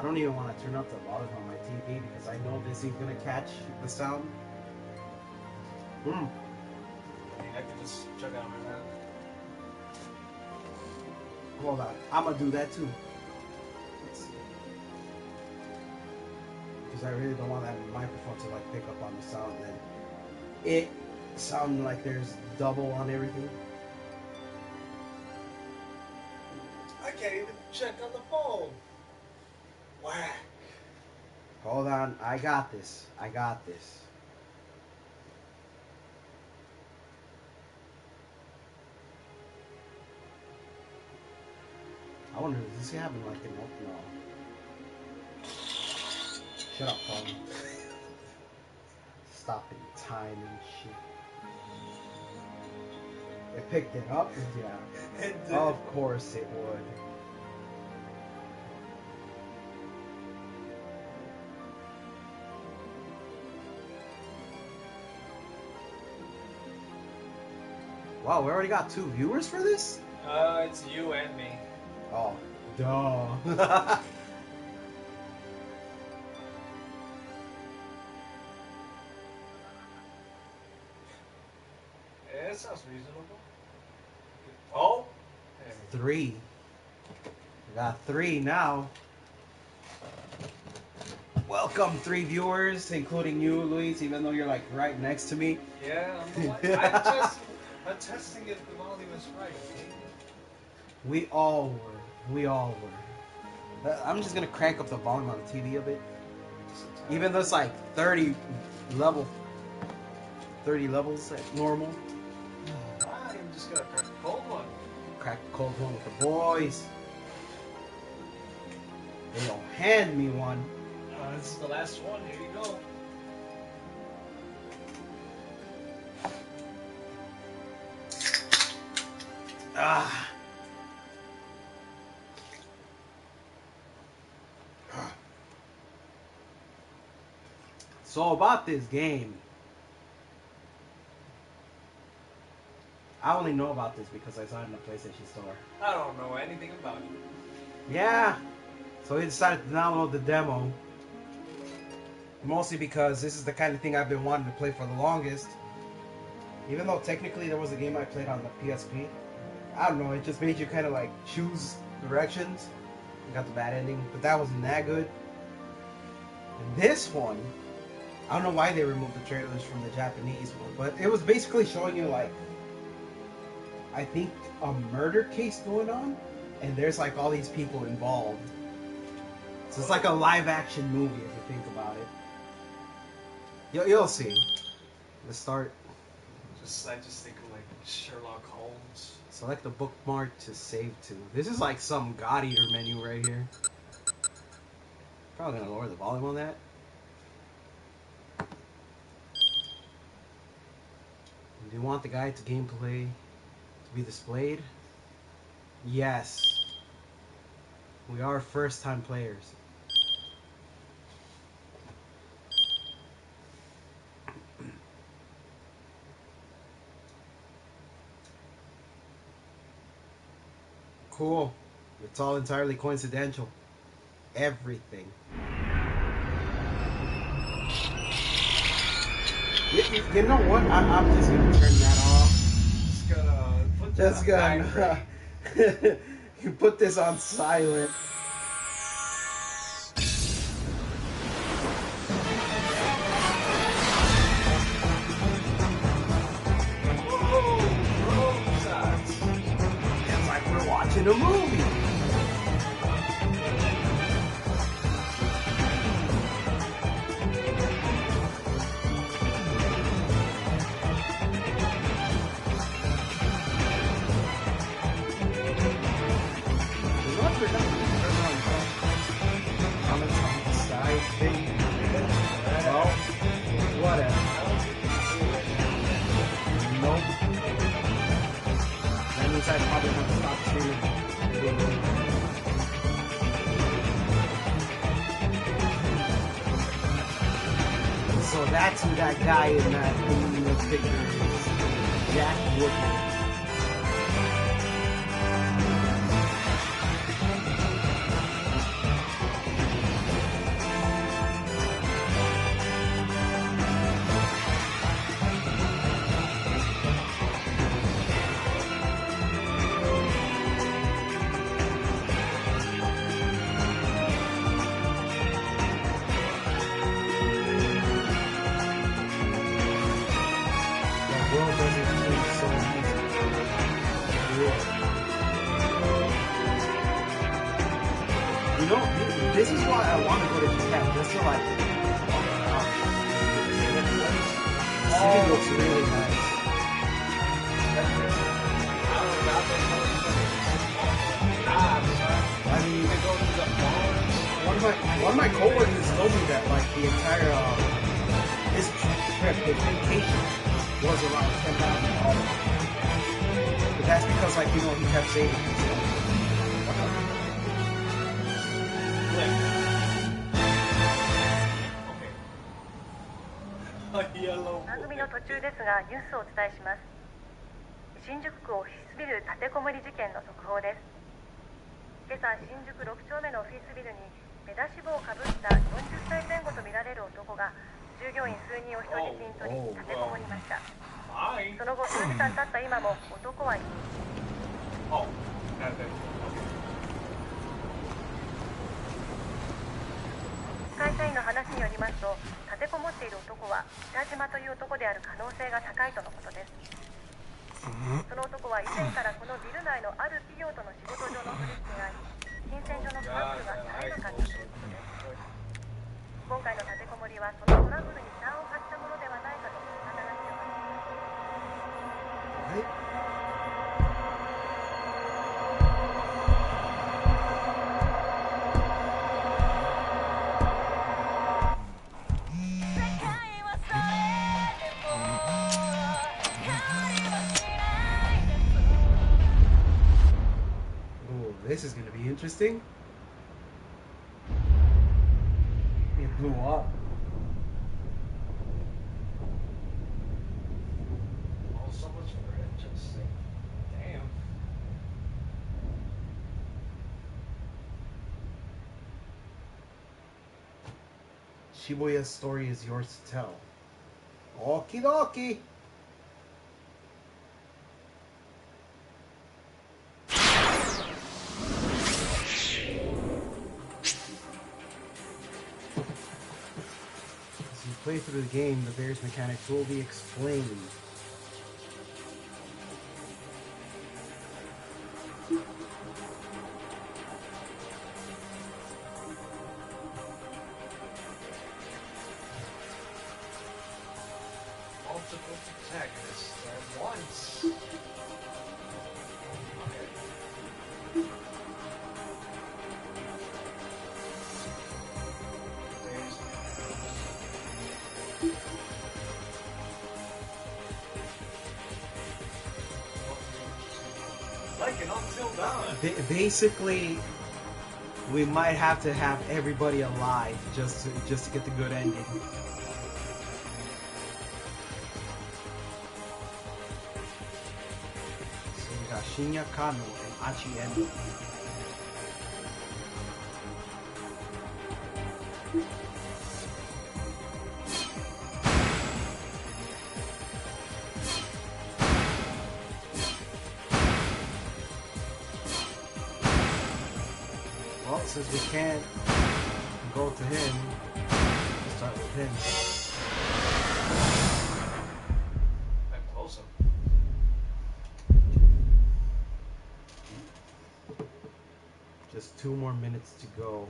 I don't even want to turn up the volume on my TV because I know this ain't gonna catch the sound. I mean, I could just check out my mouth. Hold on, I'm gonna do that too. Let's see. Because I really don't want that microphone to like pick up on the sound and it sound like there's double on everything. I can't even check on the phone. Whack. Hold on, I got this. I got this. I wonder, does this happen like in no. Shut up, phone. Stopping time and shit. It picked it up? Yeah. It did. Of course it would. Wow, we already got 2 viewers for this? It's you and me. Oh, duh. Yeah, it sounds reasonable. Oh? Hey. 3. We got 3 now. Welcome, 3 viewers, including you, Luis, even though you're like right next to me. Yeah, I'm testing if the volume is right, okay? We all were. We all were. I'm just gonna crank up the volume on the TV a bit. Even though it's like 30 levels at normal. I'm just gonna crack a cold one. Crack the cold one with the boys. They don't hand me one. This is the last one. Here you go. Ah. So about this game, I only know about this because I saw it in the PlayStation Store. I don't know anything about it. Yeah. So we decided to download the demo. Mostly because this is the kind of thing I've been wanting to play for the longest. Even though technically there was a game I played on the PSP. I don't know, it just made you kind of like choose directions. You got the bad ending, but that wasn't that good. And this one, I don't know why they removed the trailers from the Japanese one, but it was basically showing you like, I think a murder case going on, and there's like all these people involved. So it's like a live action movie if you think about it. You'll see. Let's start. I just think of like Sherlock Holmes. Select the bookmark to save to. This is like some God Eater menu right here. Probably gonna lower the volume on that. Do you want the guide to gameplay to be displayed? Yes. We are first-time players. Cool. It's all entirely coincidental. Everything. You know what? I'm just gonna turn that off. Just gonna put that Just gonna you put this on silent. It's like we're watching a movie. I probably have to stop streaming. So that's who that guy in the picture is. Jack Woodman. No, this is why I want to go to Japan, just to like walk around. The city looks really nice. I mean, one of my coworkers told me that like the entire his trip, his vacation, was around $10,000. But that's because like he kept saving and stuff. 番組の途中ですがニュースをお伝えします。新宿区オフィスビル立てこもり事件の速報です。今朝新宿6丁目のオフィスビルに目出し帽をかぶった40歳前後とみられる男が従業員数人を人質に取り立てこもりました。その後数時間経った今も男は会社員の話によりますと、立てこもっている男は北島という男である可能性が高いとのことです。その男は以前からこのビル内のある企業との仕事上の取引があり、金銭上のトラブルが絶えなかったということです。今回の立てこもりはそのトラブルに端を発したものではないかと見方が広がっています。This is going to be interesting. It blew up. Oh, so much for it. Just damn. Shibuya's story is yours to tell. Okie dokie. Play through the game, the various mechanics will be explained. Multiple protagonists at once. Basically, we might have to have everybody alive just to get the good ending. So we got Shinya Kano and Achi Endo. Since we can't go to him, we'll start with him. I'm closer. Just 2 more minutes to go.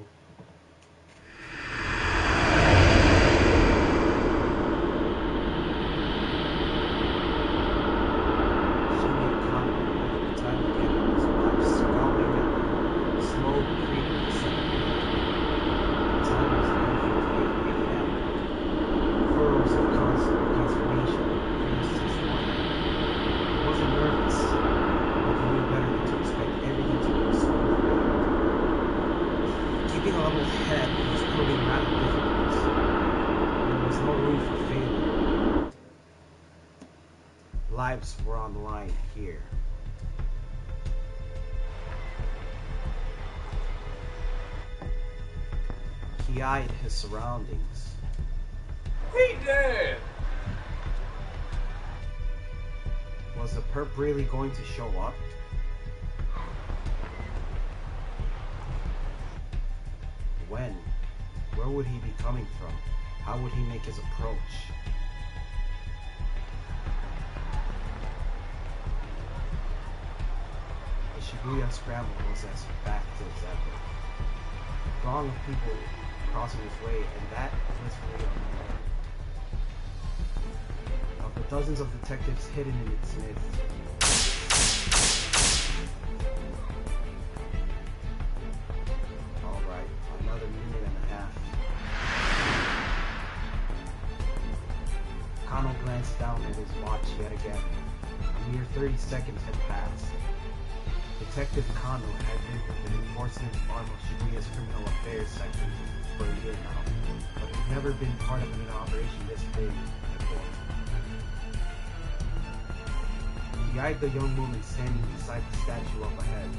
Lives were on the line here. He eyed his surroundings. He did! Was the perp really going to show up? When? Where would he be coming from? How would he make his approach? The Shibuya Scramble was as backed as ever. throng of people crossing his way, and that blissfully unknown. Of the dozens of detectives hidden in its midst. Alright, another minute and a half. Kano glanced down at his watch yet again. A mere 30 seconds had passed. Detective Kano had been with the enforcement arm of Shibuya's criminal affairs section for a year now, but had never been part of an operation this big before. He eyed the young woman standing beside the statue up ahead.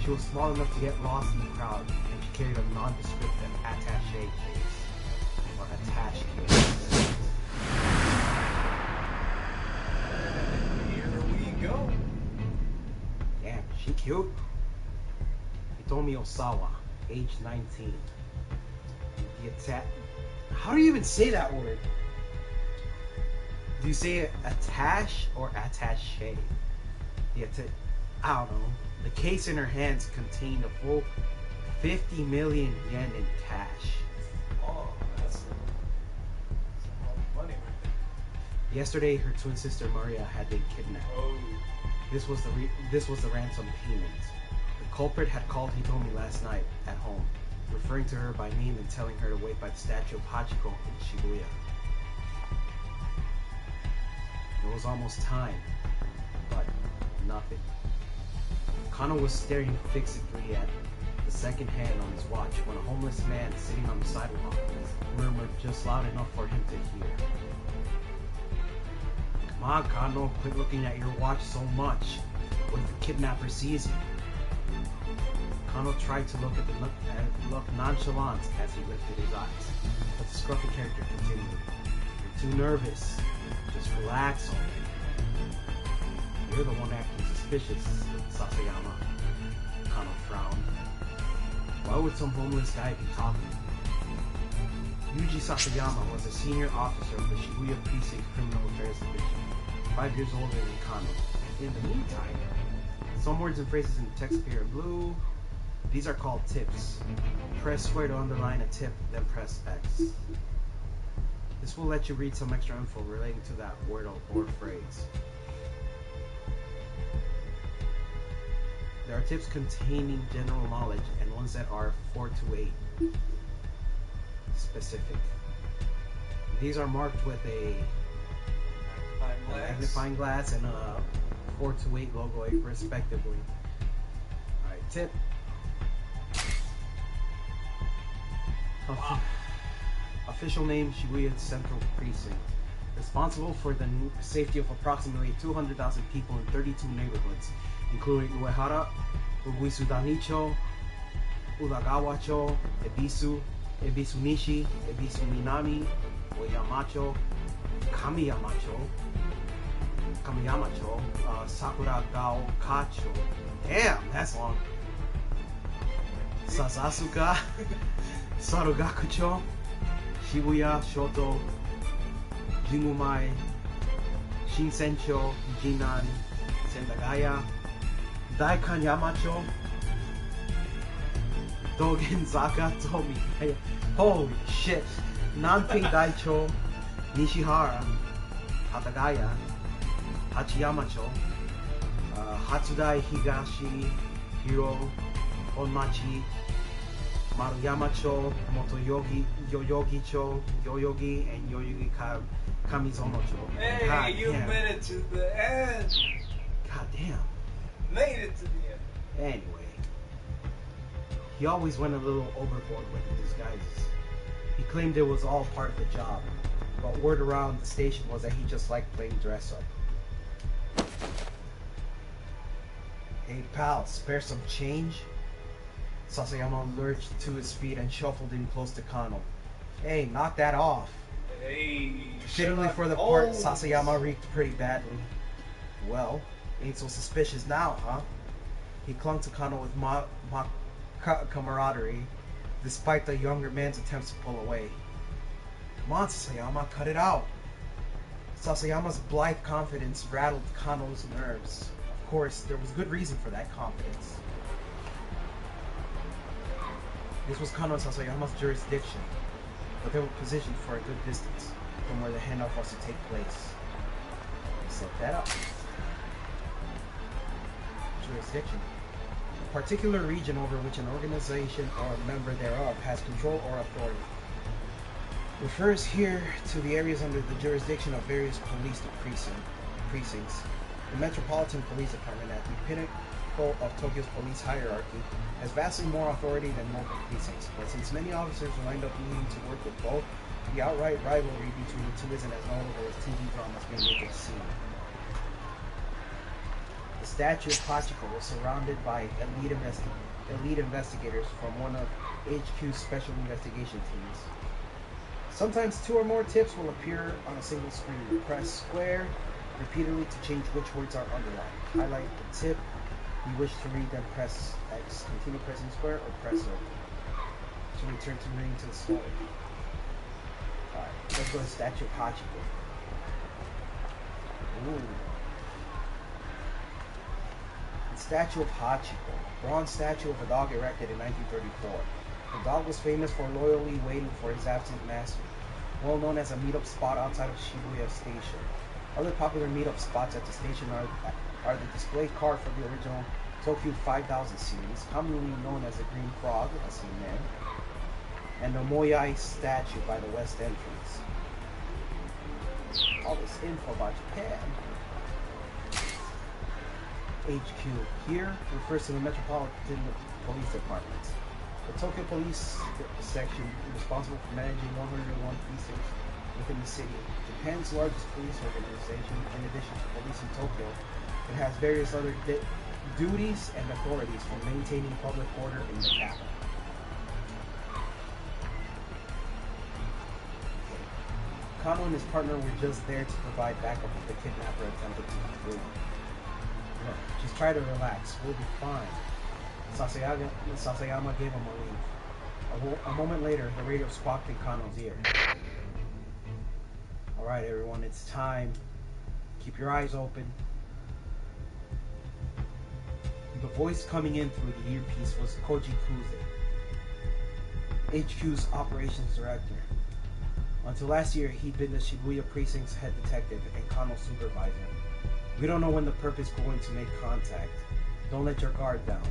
She was small enough to get lost in the crowd, and she carried a nondescript attaché case, or attache case. Here we go. Damn, she cute. Hitomi Osawa, age 19. The attack. How do you even say that word? Do you say it attache or attache? I don't know. The case in her hands contained a full 50 million yen in cash. Oh, that's a lot of money right there. Yesterday, her twin sister Maria had been kidnapped. Oh. This was the ransom payment. The culprit had called Hitomi last night at home, referring to her by name and telling her to wait by the statue of Hachiko in Shibuya. It was almost time, but nothing. Kano was staring fixedly at the second hand on his watch when a homeless man sitting on the sidewalk murmured just loud enough for him to hear. Come on, Kano, quit looking at your watch so much. What if the kidnapper sees you? Kano tried to look nonchalant as he lifted his eyes, but the scruffy character continued. You're too nervous. Just relax already. You're the one acting suspicious, Sasayama. Kano frowned. Why would some homeless guy be talking? Yuji Sasayama was a senior officer of the Shibuya Precinct Criminal Affairs Division, 5 years older than Kano. In the meantime, some words and phrases in the text appear in blue. These are called tips. Press square to underline a tip, then press X. This will let you read some extra info relating to that word or phrase. There are tips containing general knowledge and ones that are 4 to 8 specific. These are marked with a magnifying glass and a 4 to 8 logo respectively. Alright, tip. Official name, Shibuya Central Precinct. Responsible for the safety of approximately 200,000 people in 32 neighborhoods, including Uehara, Uguisudanicho, Udagawa-cho, Ebisu, Ebisu Nishi, Ebisu Minami, Oyamacho, Kamiyamacho, Sakuragaoka-cho. Damn, that's long. Sasasuka, Sarugaku-cho, Shibuya, Shoto, Jinumai, Shinsencho, Jinan, Sendagaya, Daikanyamacho, Dogenzaka, Tomi. Holy shit. Nanping Daicho, Nishihara, Hatagaya, Hachiyamacho, Hatsudai Higashi, Hiro, Onmachi, Maruyamacho, Motoyogi, Yoyogi-cho, Yoyogi, and Yoyogi Kamizono-cho. Hey, God you damn. made it to the end. God damn. Made it to the end. Anyway, he always went a little overboard with the disguises. He claimed it was all part of the job, but word around the station was that he just liked playing dress up. Hey pal, spare some change? Sasayama lurched to his feet and shuffled in close to Kano. Hey, knock that off. Hey. Fittingly for the part, Sasayama reeked pretty badly. Well, ain't so suspicious now, huh? He clung to Kano with camaraderie, despite the younger man's attempts to pull away. Come on, Sasayama, cut it out. Sasayama's blithe confidence rattled Kano's nerves. Of course, there was good reason for that confidence. This was Kano and Sasayama's jurisdiction, but they were positioned for a good distance from where the handoff was to take place. They set that up. Jurisdiction. A particular region over which an organization or a member thereof has control or authority. Refers here to the areas under the jurisdiction of various police precincts. The Metropolitan Police Department, at the pinnacle of Tokyo's police hierarchy, has vastly more authority than local precincts, but since many officers wind up needing to work with both, the outright rivalry between the two isn't as notable as TV dramas may make it seem. The statue of Hachiko was surrounded by elite investigators from one of HQ's special investigation teams. Sometimes two or more tips will appear on a single screen. Press square repeatedly to change which words are underlined. Highlight the tip you wish to read, then press X. Continue pressing square or press O to return to reading to the story. Alright, let's go to Statue of Hachiko. Ooh. The Statue of Hachiko. Bronze statue of a dog erected in 1934. The dog was famous for loyally waiting for his absent master, well known as a meetup spot outside of Shibuya Station. Other popular meetup spots at the station are the display car for the original Tokyo 5000 series, commonly known as the Green Frog, as seen there, and the Moyai statue by the west entrance. All this info about Japan. HQ here refers to the Metropolitan Police Department. The Tokyo Police Section is responsible for managing 101 precincts within the city. Japan's largest police organization. In addition to police in Tokyo, it has various other duties and authorities for maintaining public order in the capital. Kano and his partner were just there to provide backup if the kidnapper attempted to flee. Look, just try to relax. We'll be fine. Sasayama gave him a leave. A moment later, the radio squawked in Kano's ear. Alright everyone, it's time. Keep your eyes open. The voice coming in through the earpiece was Koji Kuze, HQ's operations director. Until last year, he'd been the Shibuya precinct's head detective and Kano's supervisor. We don't know when the perp is going to make contact. Don't let your guard down.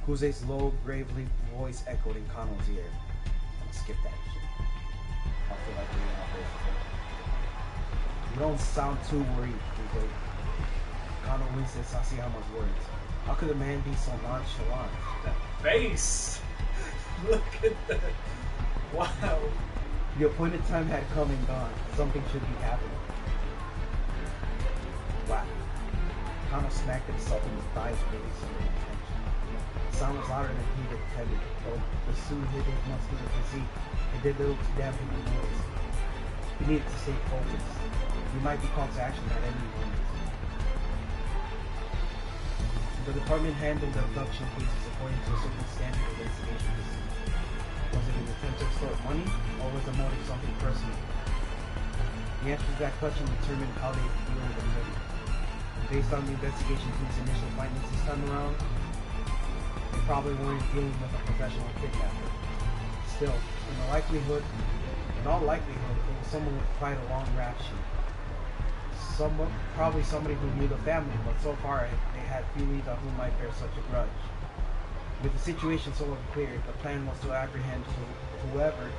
Kuze's low, gravely voice echoed in Kano's ear. I'm gonna skip that shit. I feel like we're in operation. You don't sound too worried, Kuze. Kano winced at Sasayama's words. How could a man be so nonchalant? That face! Look at that. Wow. The appointed time had come and gone. Something should be happening. Wow. Kano smacked himself in the thighs, releasing the attention. The sound was louder than he had intended, though the suit hid his muscular physique and did little to dampen the noise. He needed to stay focused. He might be called to action at any moment. The department handled the abduction cases according to a certain standard of investigation procedure. Was it an attempt to extort money, or was the motive something personal? The answer to that question determined how they deal with the money. Based on the investigation team's initial findings this time around, they probably weren't dealing with a professional kidnapper. Still, in all likelihood, it was someone with quite a long rap sheet. Probably somebody who knew the family, but so far they had few leads on who might bear such a grudge. With the situation so unclear, the plan was to apprehend whoever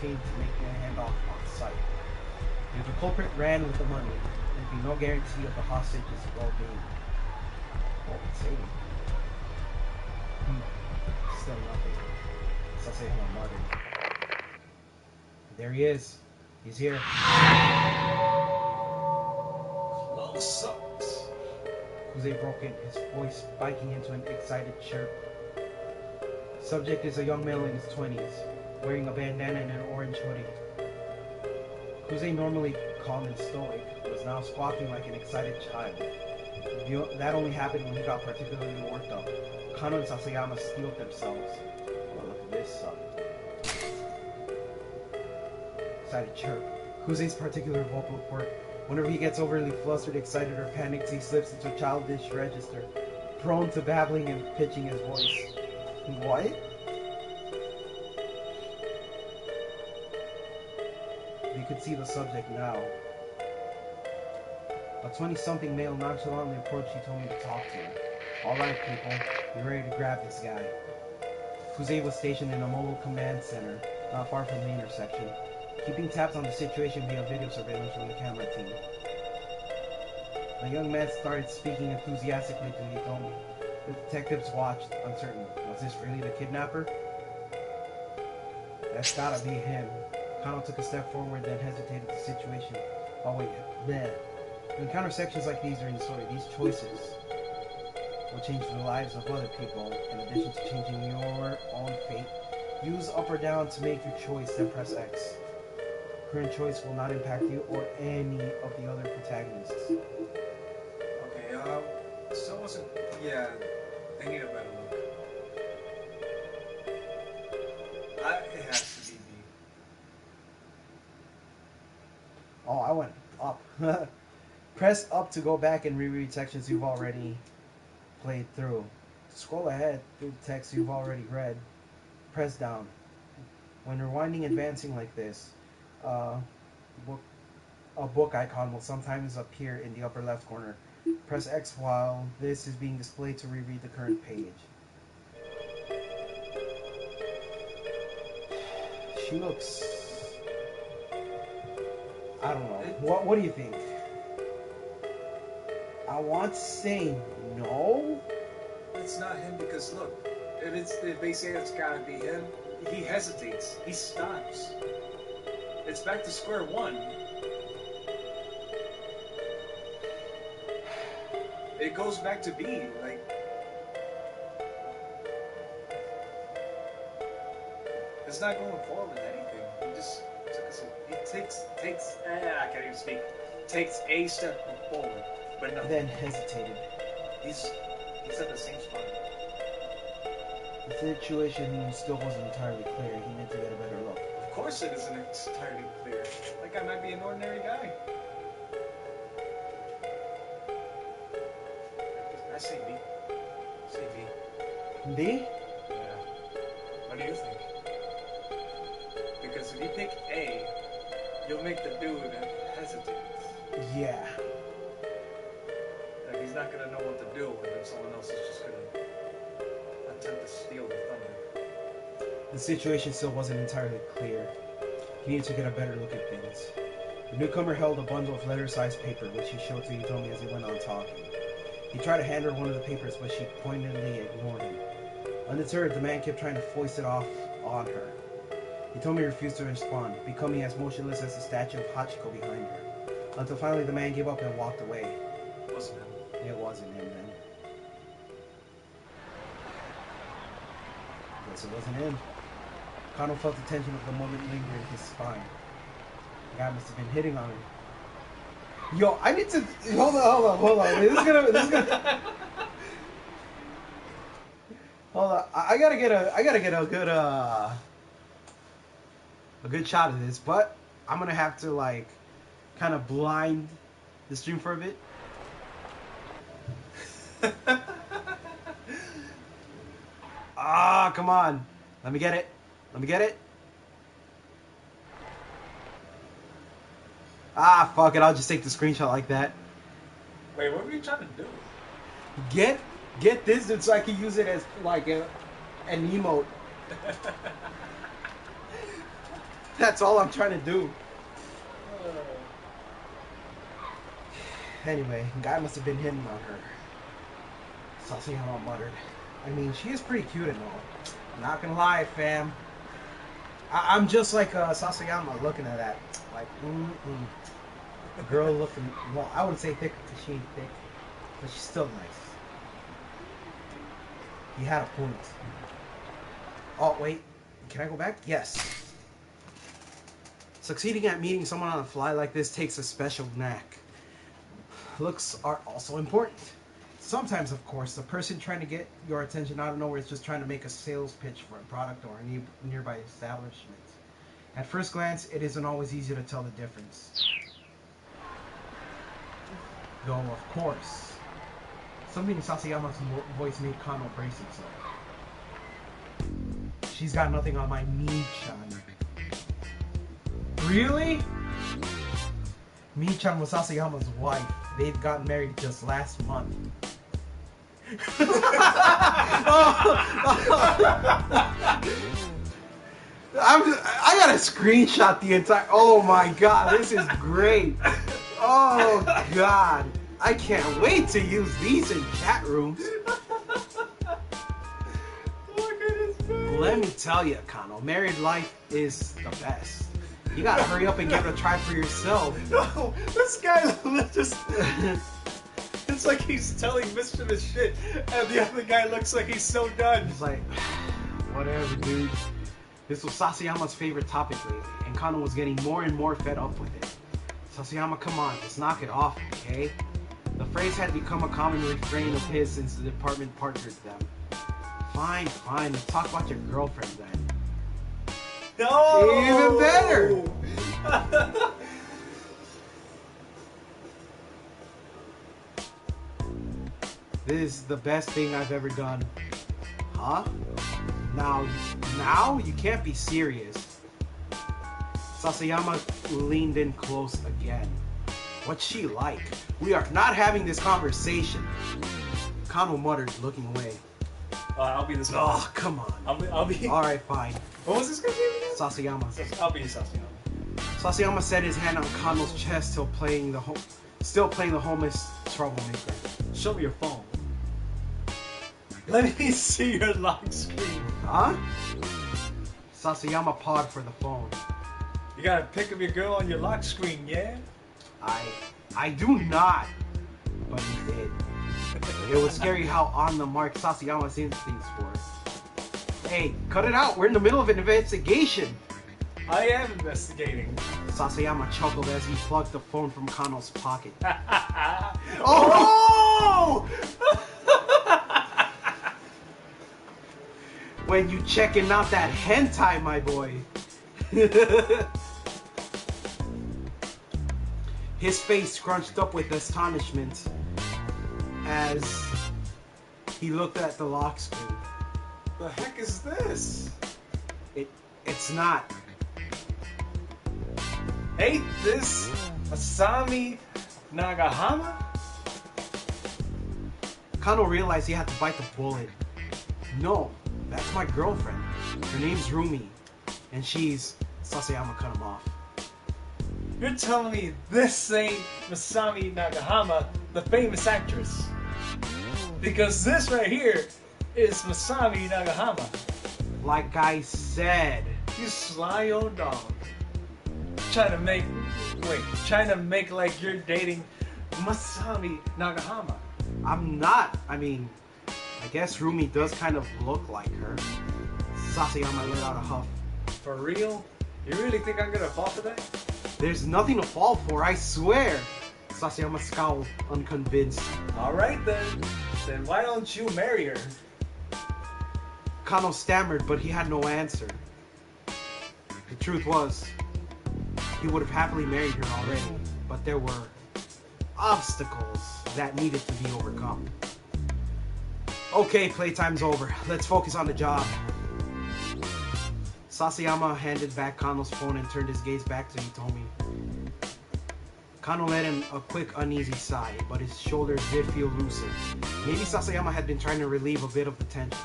came to make the handoff on site. If the culprit ran with the money, there'd be no guarantee of the hostage's well-being. Or saving. Still nothing. Sasayama muttered. There he is. He's here. Close-ups. Kuze broke in, his voice spiking into an excited chirp. Subject is a young male in his 20s, wearing a bandana and an orange hoodie. Kuze, normally calm and stoic, was now squawking like an excited child. That only happened when he got particularly worked up. Kano and Sasayama steeled themselves. Oh, look at this son. Excited chirp. Kuze's particular vocal quirk. Whenever he gets overly flustered, excited, or panicked, he slips into a childish register, prone to babbling and pitching his voice. What? You could see the subject now. A 20-something male nonchalantly approached Hitomi to talk to him. Alright, people, you're ready to grab this guy. Fusei was stationed in a mobile command center, not far from the intersection, keeping tabs on the situation via video surveillance from the camera team. The young man started speaking enthusiastically to Hitomi. The detectives watched, uncertain. Was this really the kidnapper? That's gotta be him. Kano took a step forward, then hesitated the situation. Oh wait, bleh. You encounter sections like these during the story. These choices will change the lives of other people, in addition to changing your own fate. Use up or down to make your choice, then press X. Current choice will not impact you or any of the other protagonists. Okay, still wasn't... Yeah, I need a better look. It has to be B. Oh, I went up. Press up to go back and reread sections you've already played through. To scroll ahead through the text you've already read, press down. When rewinding advancing like this, a book icon will sometimes appear in the upper left corner. Press X while this is being displayed to reread the current page. She looks... I don't know. What do you think? I want to say no. It's not him because look, if they say it's gotta be him, he hesitates. He stops. It's back to square one. It goes back to B, like... It's not going forward with anything. I can't even speak. Takes a step forward, but no. Then hesitated. He's at the same spot. The situation still wasn't entirely clear. He meant to get a better look. Of course it isn't entirely clear. That guy might be an ordinary guy. I say B. Say B. B? Yeah. What do you think? Because if you pick A, you'll make the dude hesitate. Yeah. Like he's not gonna know what to do, and then someone else is just gonna attempt to steal the thunder. The situation still wasn't entirely clear. He needed to get a better look at things. The newcomer held a bundle of letter-sized paper, which he showed to Hitomi as he went on talking. He tried to hand her one of the papers, but she pointedly ignored him. Undeterred, the man kept trying to foist it off on her. Hitomi refused to respond, becoming as motionless as the statue of Hachiko behind her. Until finally the man gave up and walked away. It wasn't him. It wasn't him then. Guess it wasn't him. Kano felt the tension of the moment linger in his spine. The guy must have been hitting on her. Yo, I need to hold on. This is gonna hold on. I gotta get a good shot of this, but I'm gonna have to like kind of blind the stream for a bit. Ah, come on. Let me get it. Ah, fuck it. I'll just take the screenshot like that. Wait, what were you trying to do? Get this dude so I can use it as like an emote. That's all I'm trying to do. Anyway, guy must have been hitting on her. Sasayama muttered. I mean, she is pretty cute and all. Not gonna lie, fam. I'm just like Sasayama looking at that. Like, A girl looking, well, I wouldn't say thick because she ain't thick, but she's still nice. He had a point. Oh, wait. Can I go back? Yes. Succeeding at meeting someone on the fly like this takes a special knack. Looks are also important. Sometimes, of course, the person trying to get your attention out of nowhere is just trying to make a sales pitch for a product or a nearby establishment. At first glance, it isn't always easy to tell the difference. Though, of course, something in Sasayama's voice made Kano brace himself. she's got nothing on my Mi-chan. Really? Mi-chan was Sasayama's wife. They'd gotten married just last month. I gotta screenshot the entire. Oh my god, this is great. Oh god, I can't wait to use these in chat rooms. Let me tell you, Kano, married life is the best. You gotta hurry up and give it a try for yourself. No, this guy just. It's like he's telling mischievous shit, and the other guy looks like he's so done. He's like, whatever, dude. This was Sasayama's favorite topic lately, and Kano was getting more and more fed up with it. Sasayama, come on, just knock it off, okay? The phrase had become a common refrain of his since the department partnered them. Fine, fine, let's talk about your girlfriend then. No! Even better! This is the best thing I've ever done. Huh? Now you can't be serious. Sasayama leaned in close again. What's she like? We are not having this conversation. Kano muttered, looking away. I'll be this guy. Oh, come on. I'll be. Alright, fine. What was this guy's name again? Sasayama. I'll be Sasayama. Sasayama set his hand on Kano's chest, still playing the homeless troublemaker. Show me your phone. Let me see your lock screen. Huh? Sasayama pawed for the phone. You got a pic of your girl on your lock screen, yeah? I do not. But he did. It was scary how on the mark Sasayama's instincts were. Hey, cut it out. We're in the middle of an investigation. I am investigating. Sasayama chuckled as he plugged the phone from Kano's pocket. Oh! When you checking out that hentai, my boy. His face scrunched up with astonishment as he looked at the lock screen. The heck is this? It's not. Ain't this Masami Nagahama? Kano realized he had to bite the bullet. No, that's my girlfriend. Her name's Rumi, and she's... Sasayama cut him off. You're telling me this ain't Masami Nagahama, the famous actress? Because this right here is Masami Nagahama. Like I said. You sly old dog. Trying to make like you're dating Masami Nagahama. I'm not. I mean, I guess Rumi does kind of look like her. Sasayama let out a huff. For real? You really think I'm gonna fall for that? There's nothing to fall for, I swear. Sasayama scowled, unconvinced. Alright then. Then why don't you marry her? Kano stammered, but he had no answer. The truth was, he would have happily married her already, but there were obstacles that needed to be overcome. Okay, playtime's over. Let's focus on the job. Sasayama handed back Kano's phone and turned his gaze back to Hitomi. Kano let in a quick uneasy sigh, but his shoulders did feel looser. Maybe Sasayama had been trying to relieve a bit of the tension.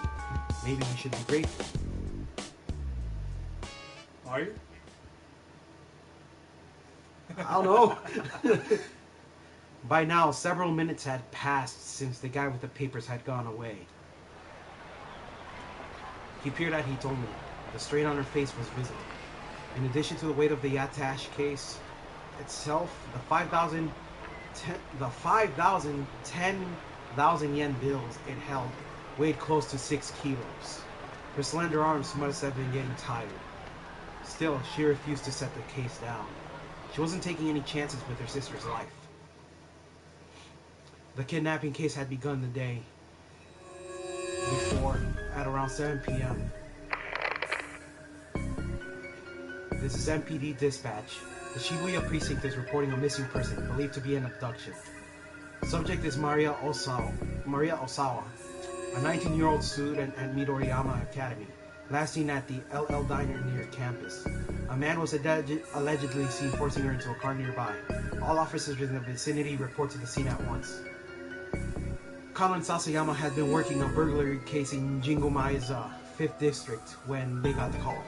Maybe he should be grateful. Are you? I don't know. By now, several minutes had passed since the guy with the papers had gone away. He peered at Hitomi. The strain on her face was visible. In addition to the weight of the attache case itself, the 10,000 yen bills it held weighed close to 6 kilos. Her slender arms must have been getting tired. Still, she refused to set the case down. She wasn't taking any chances with her sister's life. The kidnapping case had begun the day before, at around 7 p.m. This is MPD Dispatch. The Shibuya precinct is reporting a missing person, believed to be an abduction. Subject is Maria Osawa, a 19-year-old student at Midoriyama Academy. Last seen at the LL Diner near campus. A man was allegedly seen forcing her into a car nearby. All officers in the vicinity report to the scene at once. Kano and Sasayama had been working a burglary case in Jingomai's 5th district when they got the call.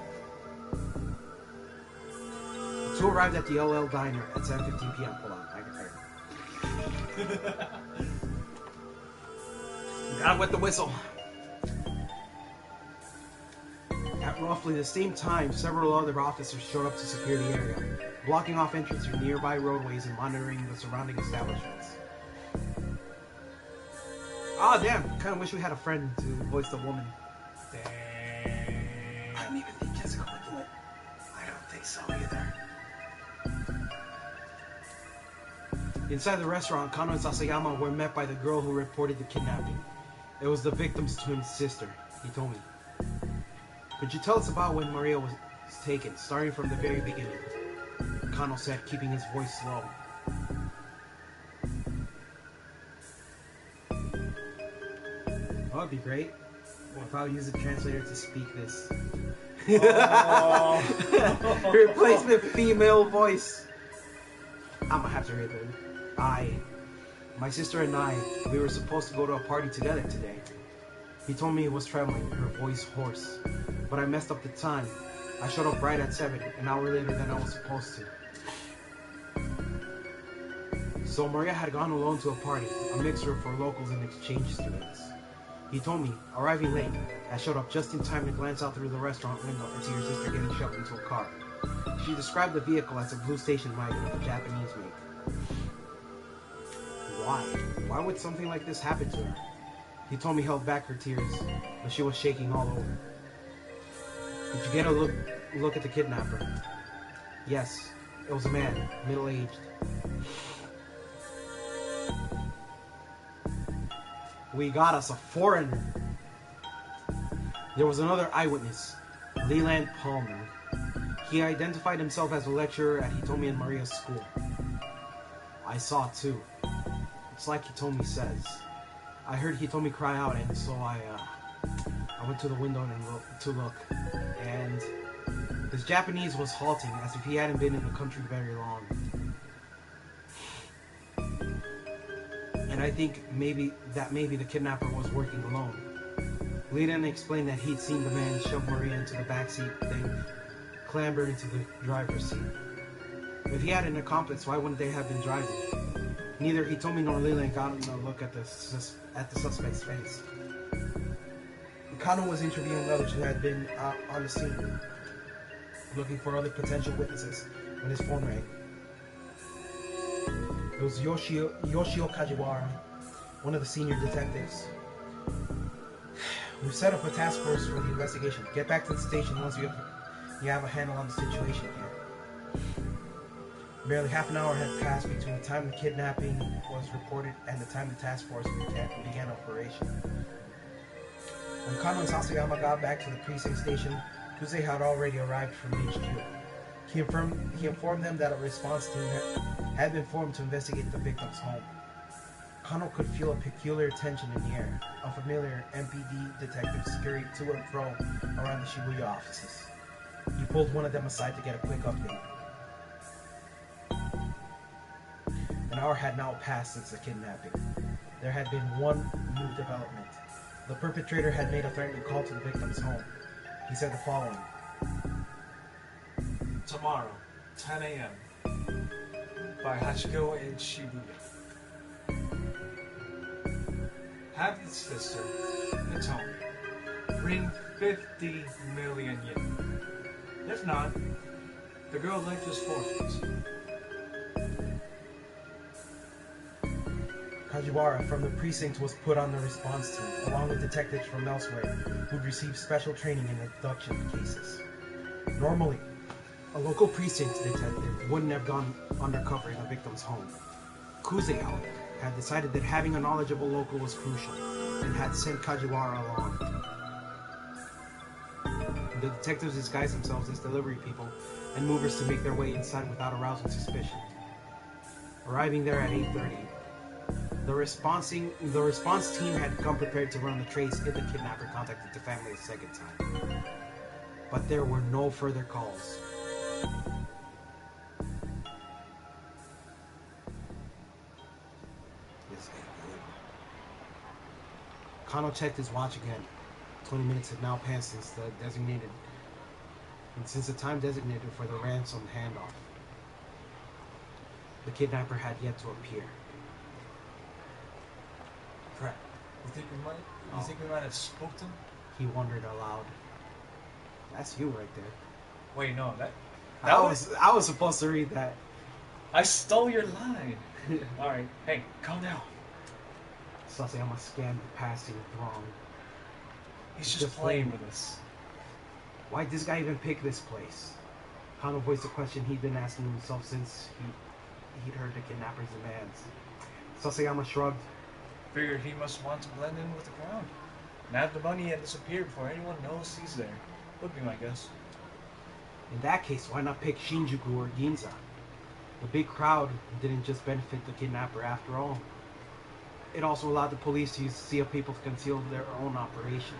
The two arrived at the LL Diner at 7:15 p.m. Hold on, I can hear. Got with the whistle. At roughly the same time, several other officers showed up to secure the area, blocking off entrance to nearby roadways and monitoring the surrounding establishments. Ah, damn! Kind of wish we had a friend to voice the woman. Dang. I don't even think Jessica would do it. I don't think so either. Inside the restaurant, Kano and Sasayama were met by the girl who reported the kidnapping. It was the victim's twin sister, he told me. Could you tell us about when Maria was taken, starting from the very beginning? Kano said, keeping his voice low. That would be great. If I would use a translator to speak this. Oh. Replacement female voice. I'm gonna have to read it. My sister and I, we were supposed to go to a party together today. He told me he was traveling, her voice hoarse. But I messed up the time. I showed up right at 7, an hour later than I was supposed to. So Maria had gone alone to a party, a mixture for locals and exchange students. He told me, arriving late, I showed up just in time to glance out through the restaurant window and see her sister getting shoved into a car. She described the vehicle as a blue station wagon of a Japanese make. Why? Why would something like this happen to her? He told me he held back her tears, but she was shaking all over. Did you get a look at the kidnapper? Yes, it was a man, middle-aged. We got us a foreigner. There was another eyewitness, Leland Palmer. He identified himself as a lecturer at Hitomi and Maria's school. I saw too. It's like Hitomi says. I heard Hitomi cry out, and so I went to the window to look. And his Japanese was halting, as if he hadn't been in the country very long. And I think maybe the kidnapper was working alone. Leland explained that he'd seen the man shove Maria into the backseat, then clamber into the driver's seat. If he had an accomplice, why wouldn't they have been driving? Neither Hitomi nor Leland got a look at the suspect's face. Kano was interviewing others who had been on the scene, looking for other potential witnesses when his phone rang. It was Yoshio Kajiwara, one of the senior detectives. We've set up a task force for the investigation. Get back to the station once you have a handle on the situation here. Barely half an hour had passed between the time the kidnapping was reported and the time the task force began operation. When Kano and Sasayama got back to the precinct station, Kuze had already arrived from HQ. He informed them that a response team had been formed to investigate the victim's home. Kano could feel a peculiar tension in the air. Unfamiliar MPD detectives scurried to and fro around the Shibuya offices. He pulled one of them aside to get a quick update. An hour had now passed since the kidnapping. There had been one new development. The perpetrator had made a threatening call to the victim's home. He said the following. Tomorrow, 10 a.m. by Hachiko in Shibuya. Have the sister, Hitomi, bring 50 million yen. If not, the girl lectures forfeit. Kajiwara from the precinct was put on the response team, along with detectives from elsewhere who'd received special training in abduction cases. Normally, a local precinct detective wouldn't have gone undercover in a victim's home. Kuze, however, had decided that having a knowledgeable local was crucial, and had sent Kajiwara along. The detectives disguised themselves as delivery people and movers to make their way inside without arousing suspicion. Arriving there at 8:30, the response team had come prepared to run the trace if the kidnapper contacted the family a second time. but there were no further calls. This ain't good. Kano checked his watch again. 20 minutes had now passed since the time designated for the ransom handoff. The kidnapper had yet to appear. Crap. You think we might have spooked him? He wondered aloud. That's you right there. Wait, no, I was supposed to read that. I stole your line. Alright, hey, calm down. Sasayama scanned the passing throng. He's just playing with us. Why'd this guy even pick this place? Kano voiced a question he'd been asking himself since he'd heard the kidnapper's demands. Sasayama shrugged. Figured he must want to blend in with the crowd. Nab the money and disappear before anyone knows he's there. Would be my guess. In that case, why not pick Shinjuku or Ginza? The big crowd didn't just benefit the kidnapper after all. It also allowed the police to use sea of people to conceal their own operation.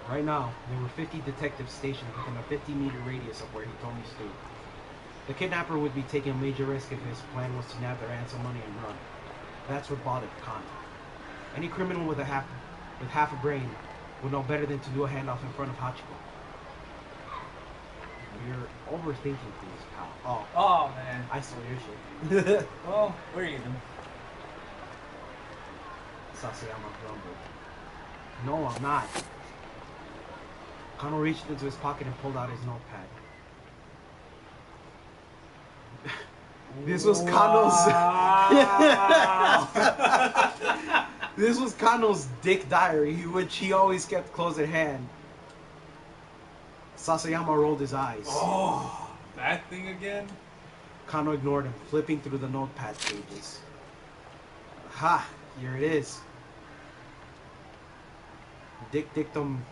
Right now, there were 50 detectives stationed within a 50-meter radius of where Hitomi stood. The kidnapper would be taking a major risk if his plan was to nab the ransom money and run. That's what bothered Kano. Any criminal with half a brain would know better than to do a handoff in front of Hachiko. You're overthinking things, pal. Oh man. I stole your shit. Well, we're even. Sasayama grumbled. No, I'm not. Kano reached into his pocket and pulled out his notepad. This was Kano's... This was Kano's dick diary, which he always kept close at hand. Sasayama rolled his eyes. Oh, that thing again? Kano ignored him, flipping through the notepad pages. Ha! Here it is. Dick Dictum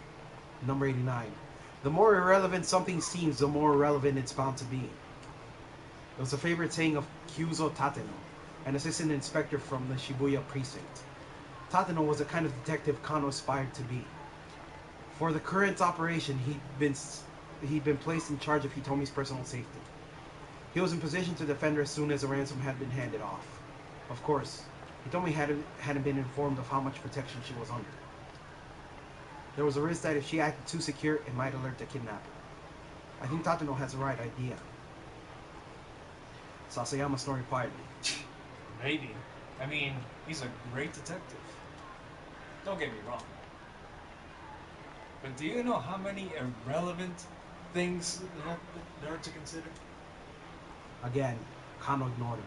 number 89. The more irrelevant something seems, the more relevant it's bound to be. It was a favorite saying of Kyuzo Tateno, an assistant inspector from the Shibuya precinct. Tateno was the kind of detective Kano aspired to be. For the current operation, he'd been placed in charge of Hitomi's personal safety. He was in position to defend her as soon as the ransom had been handed off. Of course, Hitomi hadn't been informed of how much protection she was under. There was a risk that if she acted too secure, it might alert the kidnapper. I think Tateno has the right idea. Sasayama snorted quietly. Maybe. I mean, he's a great detective. Don't get me wrong. But do you know how many irrelevant things there are to consider? Again, Kano ignored him.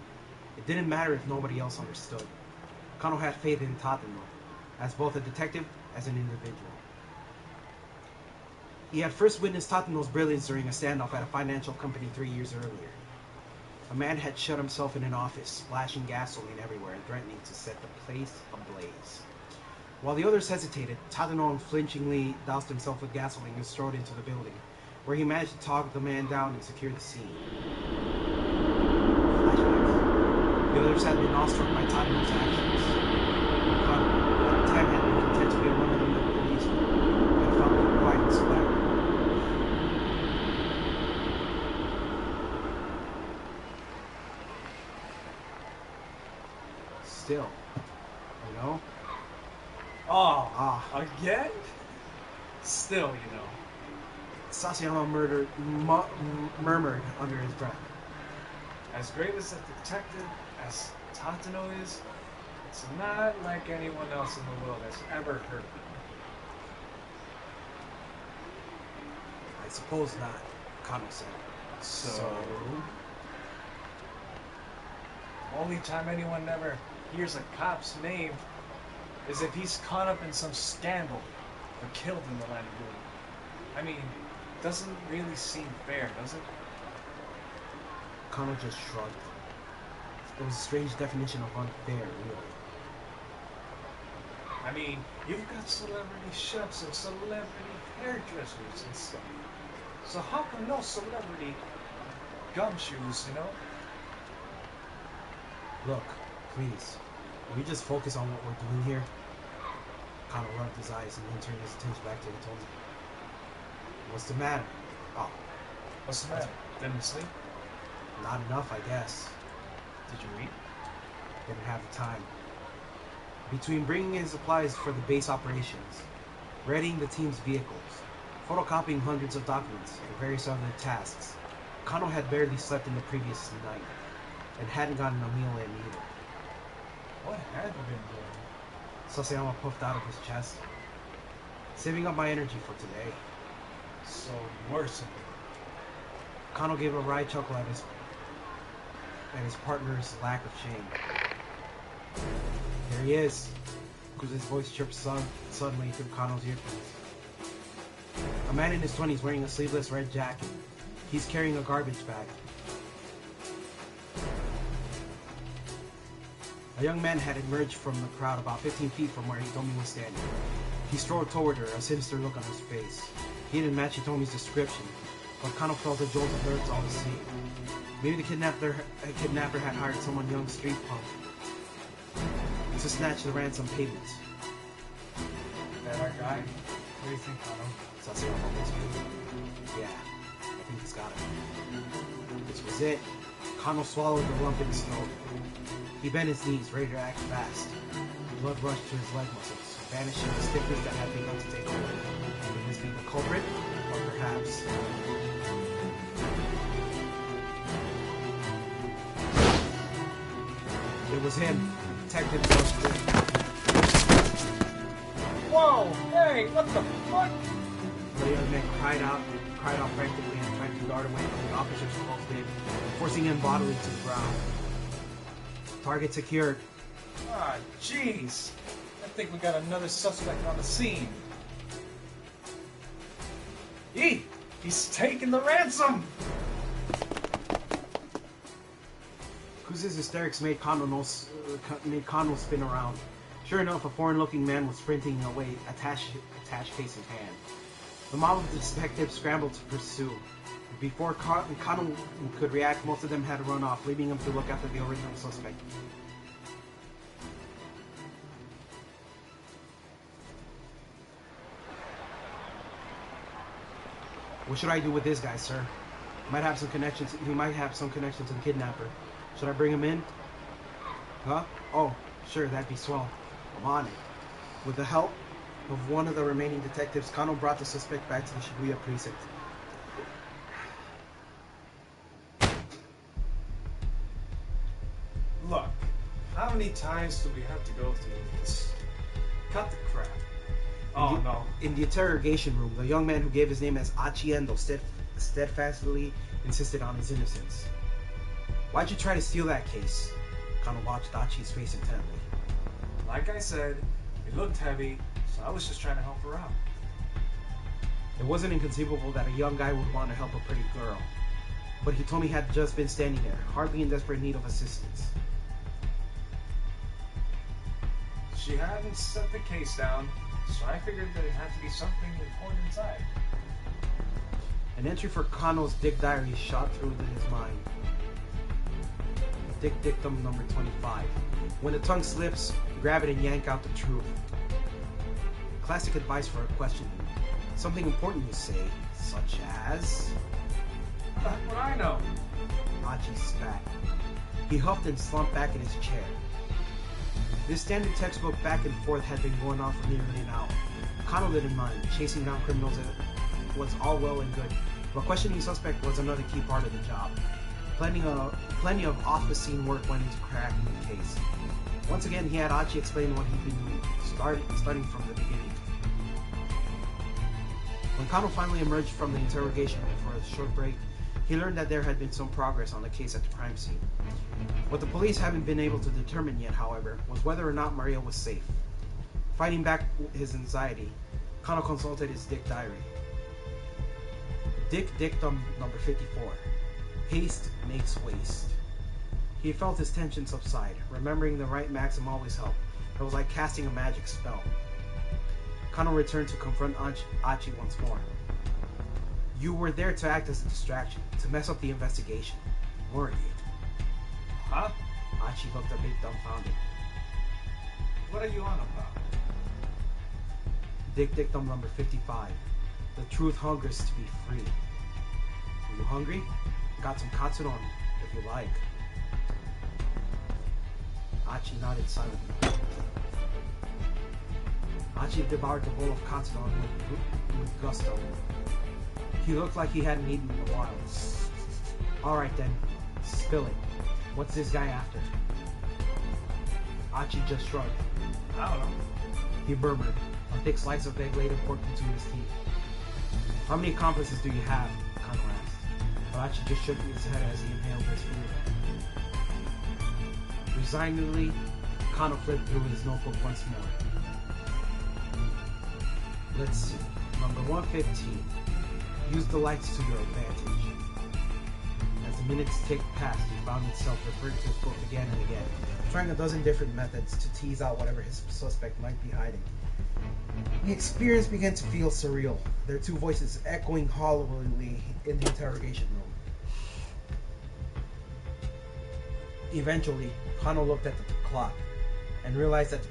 It didn't matter if nobody else understood. Kano had faith in Tateno, as both a detective as an individual. He had first witnessed Tateno's brilliance during a standoff at a financial company 3 years earlier. A man had shut himself in an office, splashing gasoline everywhere and threatening to set the place ablaze. While the others hesitated, Tateno unflinchingly doused himself with gasoline and strode into the building, where he managed to talk the man down and secure the scene. Flashbacks. The others had been awestruck by Tateno's actions. Kano, at the time, had been content to be a run-of-the-mill policeman, and found him quite inspiring. Still, you know? Again? Still, you know. Sasayama murmured under his breath. As great as a detective as Tateno is, it's not like anyone else in the world has ever heard of him. I suppose not, Kano said. So? Only time anyone ever hears a cop's name is if he's caught up in some scandal or killed in the line of duty. I mean, doesn't really seem fair, does it? Kano just shrugged. It was a strange definition of unfair, really. I mean, you've got celebrity chefs and celebrity hairdressers and stuff. So how come no celebrity gumshoes, you know? Look, please, can we just focus on what we're doing here? Kano rubbed his eyes and then turned his attention back to Hitomi. What's the matter? Oh, What's the matter? Didn't sleep? not enough, I guess. Did you eat? Didn't have the time. Between bringing in supplies for the base operations, readying the team's vehicles, photocopying hundreds of documents, and various other tasks, Kano had barely slept in the previous night, and hadn't gotten a meal in either. What have you been doing? Sasayama puffed out of his chest. Saving up my energy for today. So you were sleeping. Kano gave a wry chuckle at his partner's lack of shame. There he is. Kuze's voice chirped suddenly through Kano's earphones. A man in his 20s wearing a sleeveless red jacket. He's carrying a garbage bag. A young man had emerged from the crowd about 15 feet from where Hitomi was standing. He strode toward her, a sinister look on his face. He didn't match Hitomi's description, but Kano felt a jolt of nerves all the same. Maybe the kidnapper had hired someone young street punk to snatch the ransom payment. That our guy? What do you think, Kano? Sasayama whispered. Yeah, I think he's got it. This was it. Kano swallowed the lump in his throat. He bent his knees, ready to act fast. Blood rushed to his leg muscles, banishing the stiffness that had begun to take hold. Would this be the culprit? Or perhaps... It was him, Detective Doombird. Whoa! Hey, what the fuck? The young man cried out frantically and tried to dart away from the officer's closed in, forcing him bodily to the ground. Target secured. Ah, jeez. I think we got another suspect on the scene. He's taking the ransom! Kuze's hysterics made Kano spin around. Sure enough, a foreign-looking man was sprinting away, attached case in hand. The mob of detectives scrambled to pursue. Before Kano could react, most of them had run off, leaving him to look after the original suspect. What should I do with this guy, sir? He might have some connection to the kidnapper. Should I bring him in? Huh? Oh, sure, that'd be swell. I'm on it. With the help of one of the remaining detectives, Kano brought the suspect back to the Shibuya precinct. Look, how many times do we have to go through this? Cut the crap. Oh, no. In the interrogation room, the young man who gave his name as Achiendo steadfastly insisted on his innocence. Why'd you try to steal that case? Kano watched Achi's face intently. Like I said, it looked heavy, so I was just trying to help her out. It wasn't inconceivable that a young guy would want to help a pretty girl. But Hitomi had just been standing there, hardly in desperate need of assistance. She hadn't set the case down, so I figured that it had to be something important inside. An entry for Kano's Dick Diary shot through his mind. Dick Dictum number 25. When the tongue slips, grab it and yank out the truth. Classic advice for a questioning. Something important you say, such as... What I know. Achi spat. He huffed and slumped back in his chair. This standard textbook back and forth had been going on for nearly an hour. Kano didn't mind. Chasing down criminals was all well and good, but questioning suspect was another key part of the job. Plenty of off-the-scene work went into cracking the case. Once again, he had Achi explain what he'd been doing, starting from the beginning. When Kano finally emerged from the interrogation room for a short break, he learned that there had been some progress on the case at the crime scene. What the police haven't been able to determine yet, however, was whether or not Maria was safe. Fighting back his anxiety, Kano consulted his Dick Diary. Dick Dictum number 54. Haste makes waste. He felt his tension subside. Remembering the right maxim always helped. It was like casting a magic spell. Kano returned to confront Achi once more. You were there to act as a distraction, to mess up the investigation, weren't you? Huh? Achi looked a bit dumbfounded. What are you on about? Dictum number 55. The truth hungers to be free. Are you hungry? Got some katsudon if you like. Achi nodded silently. Achi devoured the bowl of katsudon with gusto. He looked like he hadn't eaten in a while. Alright then, spill it. What's this guy after? Achi just shrugged. I don't know. He murmured, a thick slice of egg laid and pork between his teeth. How many accomplices do you have? Kano asked. But Achi just shook his head as he inhaled his food. Resignedly, Kano flipped through his notebook once more. Let's see. Number 115. Use the lights to your advantage. As the minutes ticked past, he found himself referring to his book again and again, trying a dozen different methods to tease out whatever his suspect might be hiding. The experience began to feel surreal, their two voices echoing hollowly in the interrogation room. Eventually, Kano looked at the clock and realized that the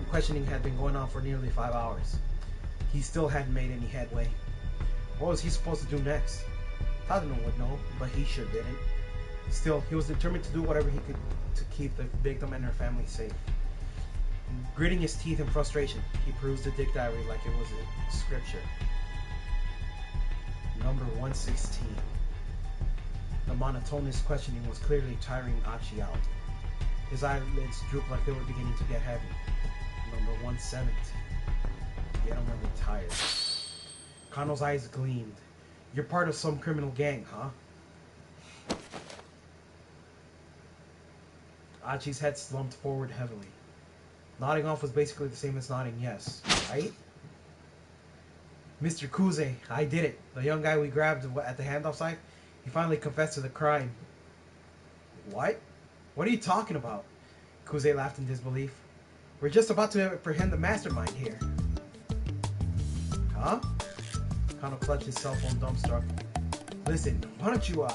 questioning had been going on for nearly 5 hours. He still hadn't made any headway. What was he supposed to do next? Tadano would know, but he sure didn't. Still, he was determined to do whatever he could to keep the victim and her family safe. Gritting his teeth in frustration, he perused the dick diary like it was a scripture. Number 116. The monotonous questioning was clearly tiring Achi out. His eyelids drooped like they were beginning to get heavy. Number 170. Gentlemanly tired. Kano's eyes gleamed. You're part of some criminal gang, huh? Achi's head slumped forward heavily. Nodding off was basically the same as nodding yes, right? Mr. Kuze, I did it. The young guy we grabbed at the handoff site, he finally confessed to the crime. What? What are you talking about? Kuze laughed in disbelief. We're just about to apprehend the mastermind here. Huh? Kano clutched his cell phone dumbstruck. Listen, why don't you,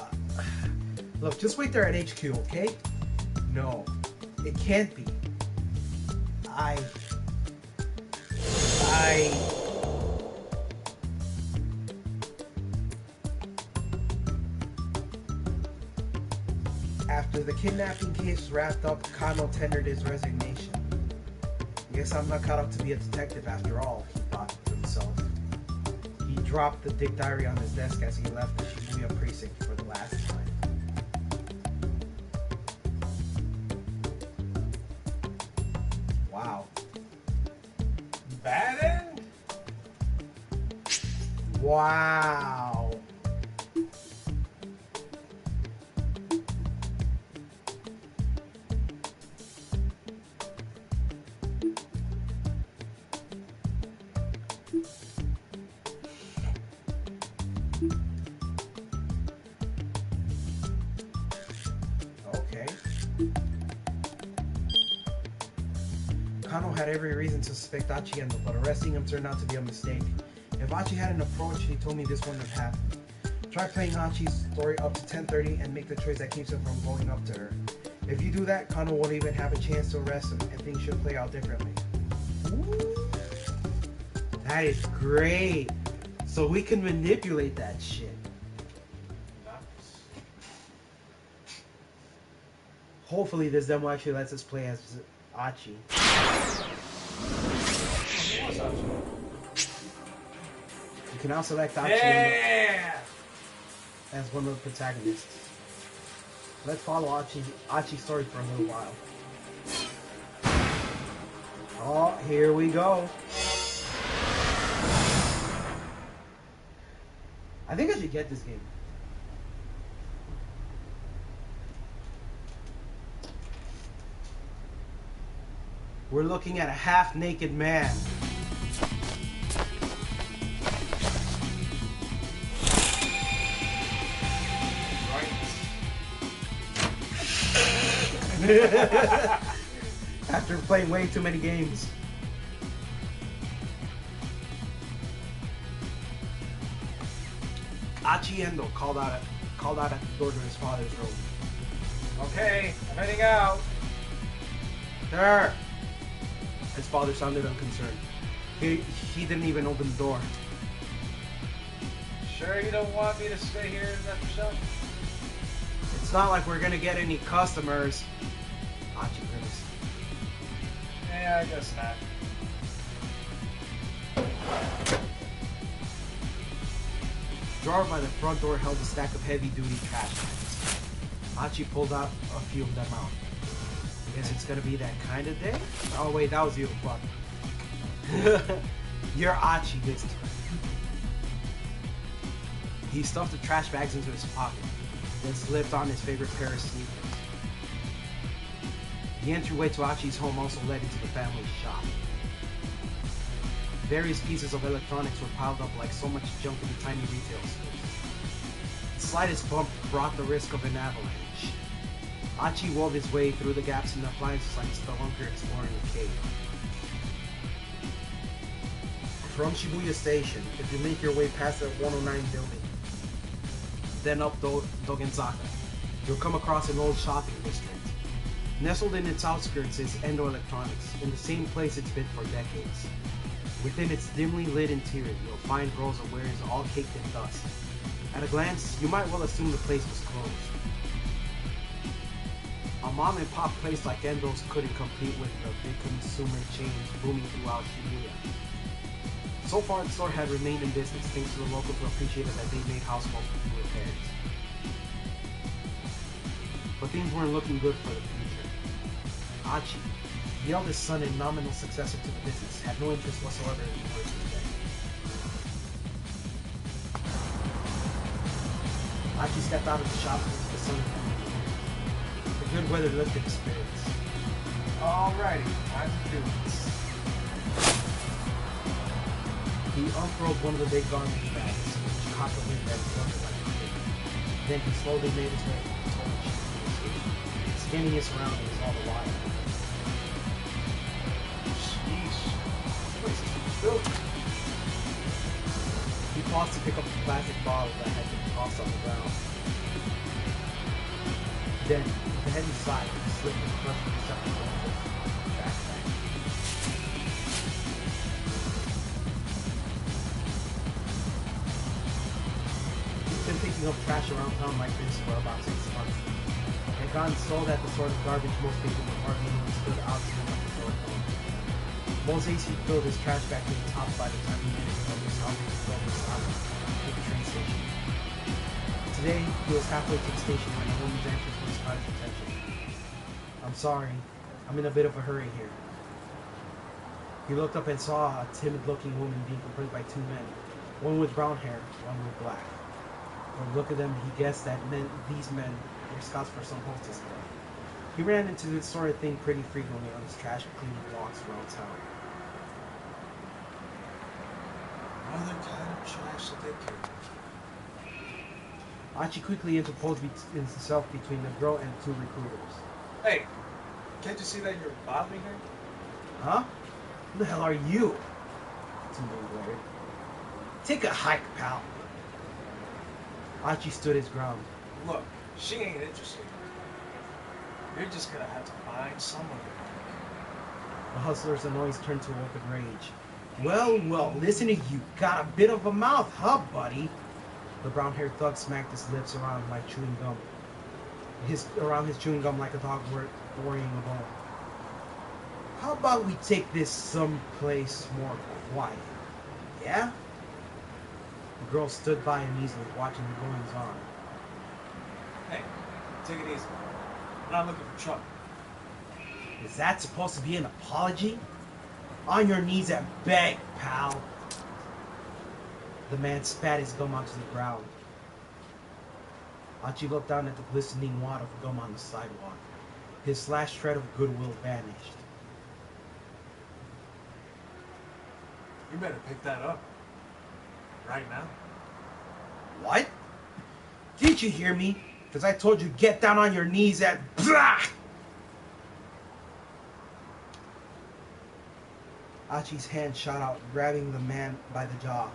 look, just wait there at HQ, okay? No, it can't be. After the kidnapping case wrapped up, Kano tendered his resignation. Guess I'm not cut out to be a detective after all, he thought to himself. He dropped the dick diary on his desk as he left the Shibuya precinct for the last time. Wow. Bad end? Wow. Okay. Kano had every reason to suspect Achiendo, but arresting him turned out to be a mistake. If Achi hadn't approached, he told me this wouldn't have happened. Try playing Achi's story up to 10:30 and make the choice that keeps him from going up to her. If you do that, Kano won't even have a chance to arrest him, and things should play out differently. Ooh. That is great. So we can manipulate that shit. Hopefully this demo actually lets us play as Achi. You can now select Achi as one of the protagonists. Let's follow Achi's story for a little while. Oh, here we go. I think I should get this game. We're looking at a half-naked man. After playing way too many games. Achiendo called out at the door to his father's room. Okay, I'm heading out. Sir! His father sounded unconcerned. He didn't even open the door. Sure you don't want me to stay here in the shop? It's not like we're gonna get any customers. Hachi grimaced. Yeah, I guess not. The drawer by the front door held a stack of heavy-duty trash bags. Hachi pulled out a few of them out. Guess it's gonna be that kind of day? Oh wait, that was you. Fuck. You're Hachi this time. He stuffed the trash bags into his pocket, then slipped on his favorite pair of sneakers. The entryway to Hachi's home also led into the family shop. Various pieces of electronics were piled up like so much junk in the tiny retail stores. The slightest bump brought the risk of an avalanche. Hachi wove his way through the gaps in the appliances like a spelunker exploring a cave. From Shibuya Station, if you make your way past the 109 building, then up Dogenzaka, you'll come across an old shopping district. Nestled in its outskirts is Endo Electronics, in the same place it's been for decades. Within its dimly lit interior, you'll find rows of wares all caked in dust. At a glance, you might well assume the place was closed. A mom-and-pop place like Endo's couldn't compete with the big consumer chains booming throughout Shibuya. So far, the store had remained in business thanks to the locals who appreciated that they made household repairs. But things weren't looking good for the future. Hachi, the eldest son and nominal successor to the business, had no interest whatsoever in the person today. Hachi stepped out of the shop into the sun. The good weather lifted his spirits. Alrighty, time to do this. He unfurled one of the big garbage bags, which caught the wind and fluttered like a kid. Then he slowly made his way to the total station, scanning his surroundings all the while. Sheesh. This place is filthy. He paused to pick up the plastic bottle that had been tossed on the ground. Then, with the heavy sigh, he slipped and crushed the receptacle of the trash bag. He's been picking up trash around town like this for about 6 months. It had gotten so that the sort of garbage most people would hardly even stood out to him at the store corner. Most AC filled his trash bag to the top by the time he made it from his house to the train station. Today, he was halfway to the station when a woman's entrance was caught his attention. I'm sorry, I'm in a bit of a hurry here. He looked up and saw a timid-looking woman being confronted by two men, one with brown hair, one with black. From the look of them, he guessed that these men were scouts for some hostess club. He ran into this sort of thing pretty frequently on his trash cleaning walks around town. What other kind of trash did they carry? Hachi quickly interposed himself between the girl and two recruiters. Hey, can't you see that you're bothering her? Huh? Who the hell are you? Two men glared. Take a hike, pal. Hachi stood his ground. Look, she ain't interested. You're just gonna have to find someone to like. The hustler's annoyance turned to open rage. Well, listen to you. Got a bit of a mouth, huh, buddy? The brown-haired thug smacked his lips around like chewing gum. Around his chewing gum like a dog worrying a bone. How about we take this someplace more quiet? Yeah? The girl stood by uneasily, watching the goings-on. Hey, take it easy. I'm not looking for trouble. Is that supposed to be an apology? On your knees and beg, pal. The man spat his gum onto the ground. Hachi looked down at the glistening wad of gum on the sidewalk. His last shred of goodwill vanished. You better pick that up. Right now. What? Did you hear me? Because I told you get down on your knees and blah! Hachi's hand shot out, grabbing the man by the jaw.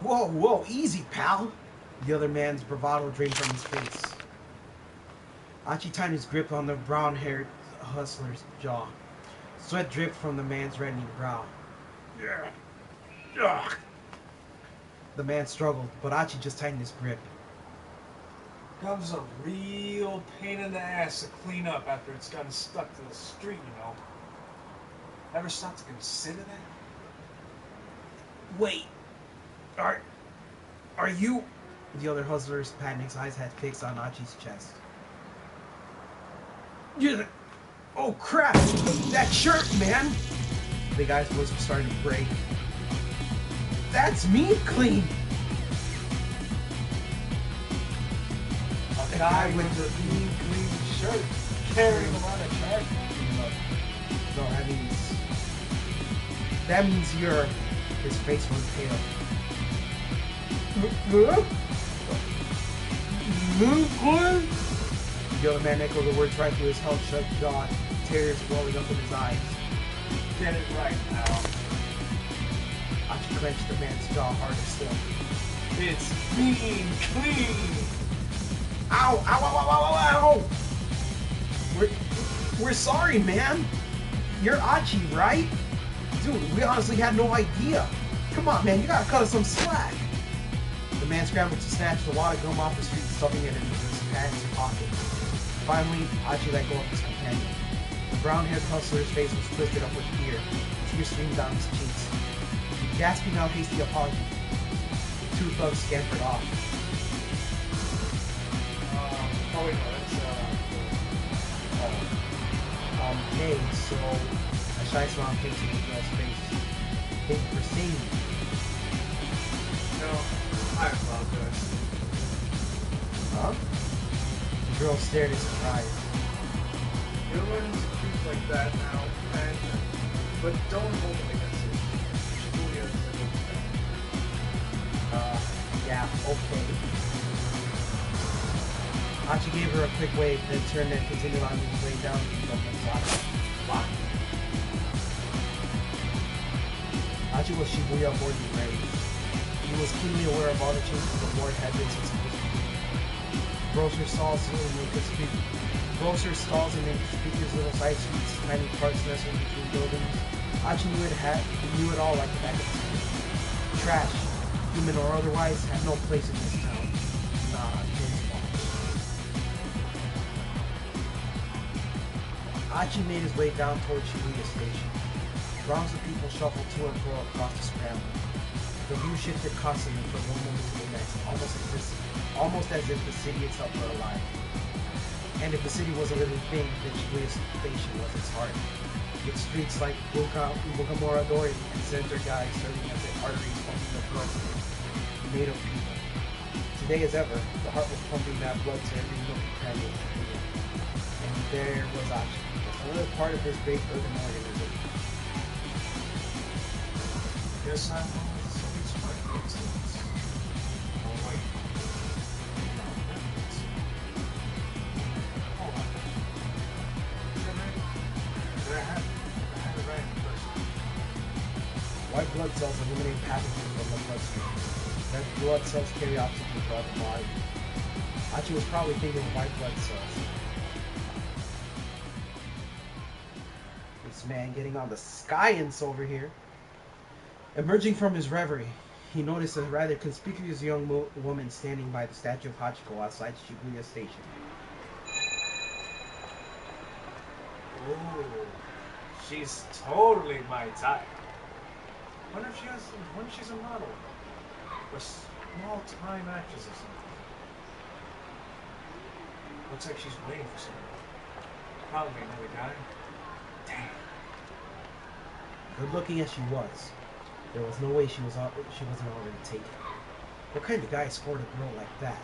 Whoa, easy, pal. The other man's bravado drained from his face. Hachi tightened his grip on the brown-haired hustler's jaw. Sweat dripped from the man's reddening brow. Ugh. The man struggled, but Achi just tightened his grip. Gum's a real pain in the ass to clean up after it's gotten stuck to the street, you know. Ever stop to consider that? Wait, are you? The other hustler's panick's eyes had fixed on Achi's chest. You're the... Oh crap! That shirt, man! The guy's voice was starting to break. That's me clean! A guy with a clean shirt carrying around a trash. No, that means you're... His face went pale. The other man echoed the words right through his held-shut jaw, tears welling up in his eyes. Get it right now. Achi clenched the man's jaw harder still. It's mean clean. Ow! Ow! Ow! Ow! Ow! Ow! We're sorry, man. You're Achi, right? Dude, we honestly had no idea. Come on, man, you gotta cut us some slack. The man scrambled to snatch the wad of gum off the street, stuffing it into his pants and pocket. Finally, Achi let go of his companion. The brown-haired hustler's face was twisted up with fear. Tears streamed down his cheeks. Gasping out hasty apology, the two thugs scampered off. Oh wait, no, that's Hey, so a shy smile came to the girl's face. Thank you for seeing me. no, I apologize. Huh? The girl stared in surprise. You're learning to treat like that now, and but don't hold it against it. Shibuya is a good thing. Yeah, okay. Achi gave her a quick wave, then turned and continued on his way down the government's lot. Achi was Shibuya born and raised. He was keenly aware of all the changes the board had been successful. Grocery stalls and inconspicuous little side streets, tiny parks nestled between buildings. Achi knew it all like the back of his hand. Trash, human or otherwise, had no place in this town. Not his fault. Achi made his way down towards Shibuya Station. Throngs of people shuffled to and fro across the scramble. The view shifted constantly from one moment to the next, almost as if the city itself were alive. And if the city was a living thing, then Shibuya Station was its heart. Its streets like Bukamura Dori and Center Gai serving as their arteries pumping the blood made of people. Today as ever, the heart was pumping that blood to every nook and cranny of Shibuya. And there was Achi, another part of this great urban organism. Yes, I'm something smart coincidence. Oh wait. No, hold on. Did I have it right in the first one? White blood cells eliminate pathogens from the bloodstream. Red blood cells carry oxygen throughout the body. Achi was probably thinking of white blood cells. This man getting on the science over here. Emerging from his reverie, he noticed a rather conspicuous young woman standing by the statue of Hachiko outside Shibuya Station. Ooh, she's totally my type. Wonder if she's a model or small-time actress or something. Looks like she's waiting for someone. Probably another guy. Damn. Good looking as she was, there was no way she wasn't already taken. What kind of guy scored a girl like that?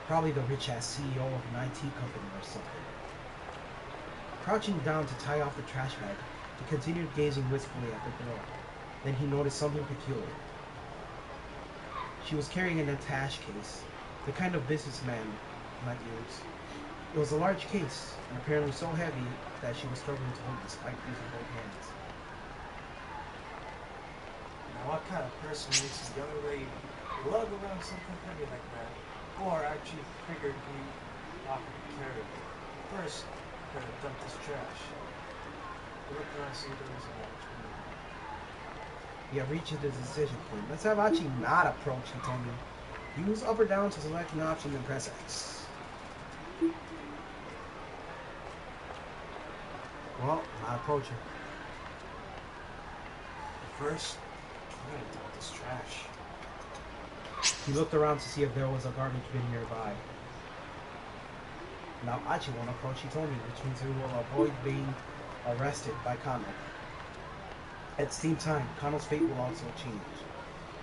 Probably the rich-ass CEO of an IT company or something. Crouching down to tie off the trash bag, he continued gazing wistfully at the girl. Then he noticed something peculiar. She was carrying an attache case, the kind of businessman might use. It was a large case, and apparently so heavy that she was struggling to hold despite using both hands. Now, what kind of person makes this young lady lug around something heavy like that? Or actually figured he offered to carry it. First, gotta dump this trash. What can I see those Yeah, reach the decision point. Let's have Achi not approach, he told me. Use up or down to select an option and press X. Well, not approaching. First, I'm gonna dump this trash. He looked around to see if there was a garbage bin nearby. Now Achi won't approach, he told me, which means we will avoid being arrested by Kano. At the same time, Kano's fate will also change,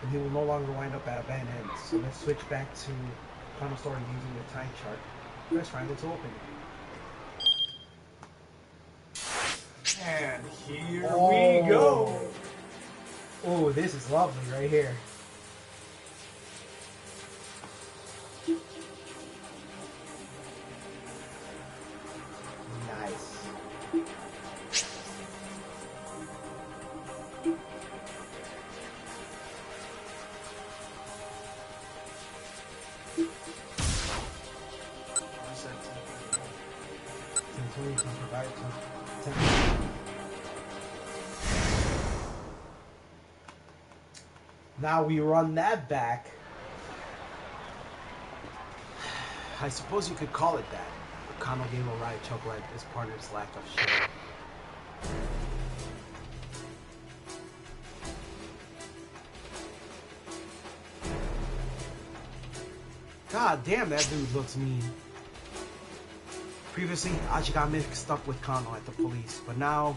and he will no longer wind up at a bad end. So let's switch back to Kano's story using the time chart. Press triangle to open it. And here we go! Oh, this is lovely right here. Nice. What's that? Continue to provide Now we run that back. I suppose you could call it that. Kano gave a right chuckle at his partner's lack of shame. God damn, that dude looks mean. Previously, Achi got mixed up with Kano at the police, but now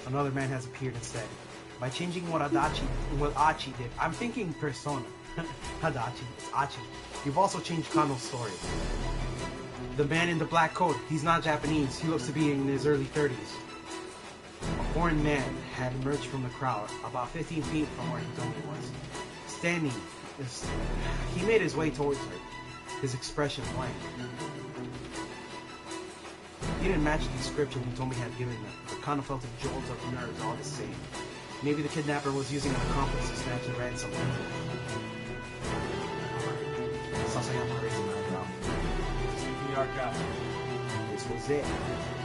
another man has appeared instead. By changing what Achi did, I'm thinking Persona. Hadachi, it's Achi. You've also changed Kano's story. The man in the black coat, he's not Japanese. He looks to be in his early 30s. A foreign man had emerged from the crowd, about 15 feet from where he told me was. Standing, he made his way towards her, his expression blank. He didn't match the description he told me he had given them, but Kano felt a jolt of nerves all the same. Maybe the kidnapper was using an accomplice to snatch a ransom. Sasayama raised an eyebrow. This was it.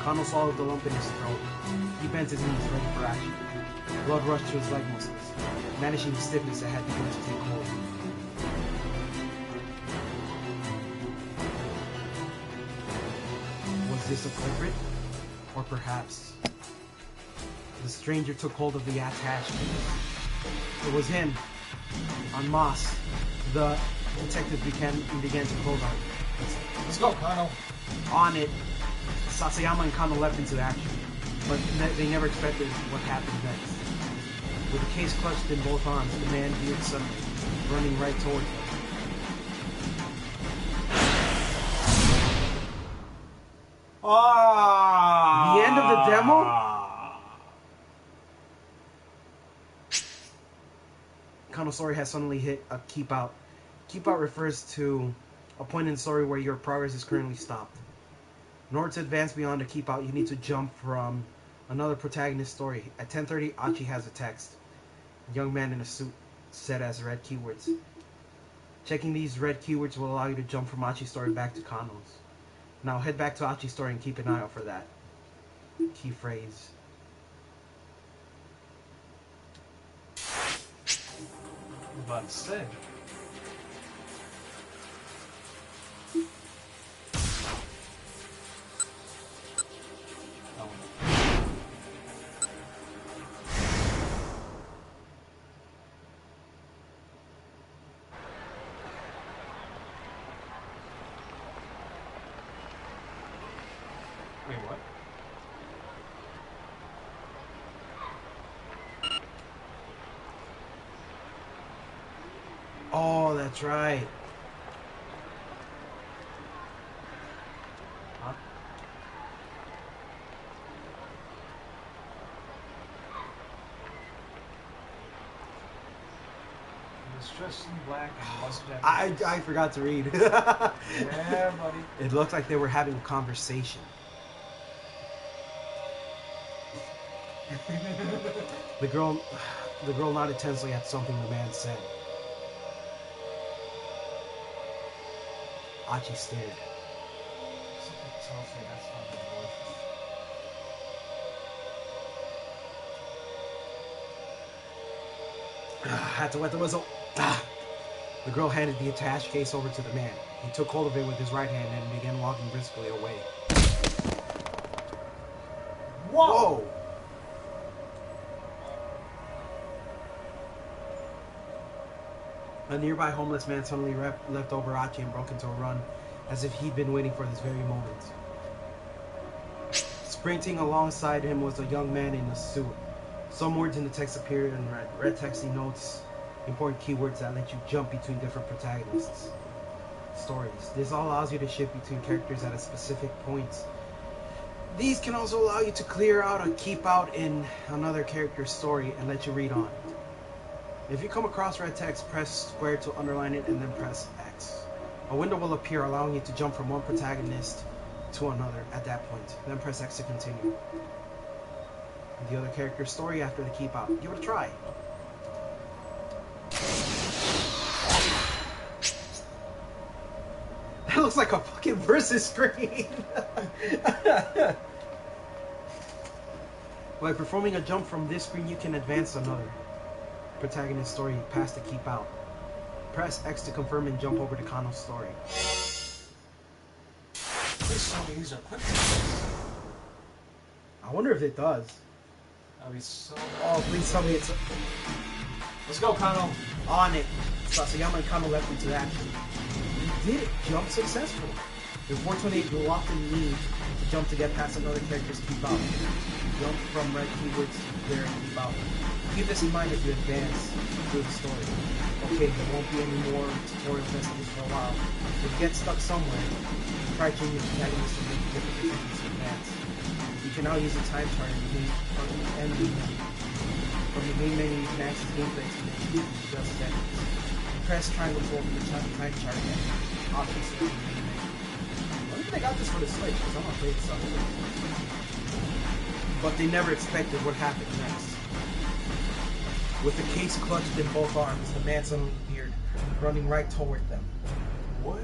Kano swallowed the lump in his throat. He bent his knees, ready for action. Blood rushed to his leg muscles, managing the stiffness that had begun to take hold. Was this a culprit? Or perhaps the stranger took hold of the attache. It was him. En masse. The detective began to close on it. Let's go, Kano. On it, Sasayama and Kano leapt into action, but they never expected what happened next. With the case clutched in both arms, the man veered suddenly, running right towards them. The end of the demo? Kano's story has suddenly hit a keep out. Keep out refers to a point in the story where your progress is currently stopped. In order to advance beyond a keep out, you need to jump from another protagonist story. At 10:30, Achi has a text. A young man in a suit set as red keywords. Checking these red keywords will allow you to jump from Achi's story back to Kano's. Now head back to Achi's story and keep an eye out for that key phrase. But said. Wait, what? Oh, that's right. Huh? He was dressed in black and was Japanese. I forgot to read. Yeah, buddy. It looked like they were having a conversation. The girl nodded tensely at something the man said. Achi stared. Something tells me that's not his voice. Had to wet the whistle. The girl handed the attached case over to the man. He took hold of it with his right hand and began walking briskly away. Whoa! A nearby homeless man suddenly left Liberace and broke into a run, as if he'd been waiting for this very moment. Sprinting alongside him was a young man in a suit. Some words in the text appeared in red. Red text denotes important keywords that let you jump between different protagonists' stories. This allows you to shift between characters at a specific point. These can also allow you to clear out or keep out in another character's story and let you read on. If you come across red text, press square to underline it and then press X. A window will appear allowing you to jump from one protagonist to another at that point. Then press X to continue the other character's story after the keep out. Give it a try. That looks like a fucking versus screen. By performing a jump from this screen, you can advance another protagonist story past the keep out. Press X to confirm and jump over to Kano's story. Please tell me these are quick. I wonder if it does. That'd be so. Oh, please tell me it's Let's go, Kano. on it. Sasayama and Kano left into action. You did it. Jump successful. In 428, you will often need to jump to get past another character's keep out. Jump from red keywords to clear and keep out. Keep this in mind as you advance through the story. Okay, there won't be any more tutorial messages for a while. If you get stuck somewhere, try changing the protagonist to make different decisions to advance. You can now use the time chart in the main menu. From the main menu, you can access gameplay to just settings. Press triangle to open the time chart and options to the main menu. I wonder if they got this for the Switch, because I'm gonna play this on the Switch. But they never expected what happened next. With the case clutched in both arms, the man suddenly appeared, running right toward them. What?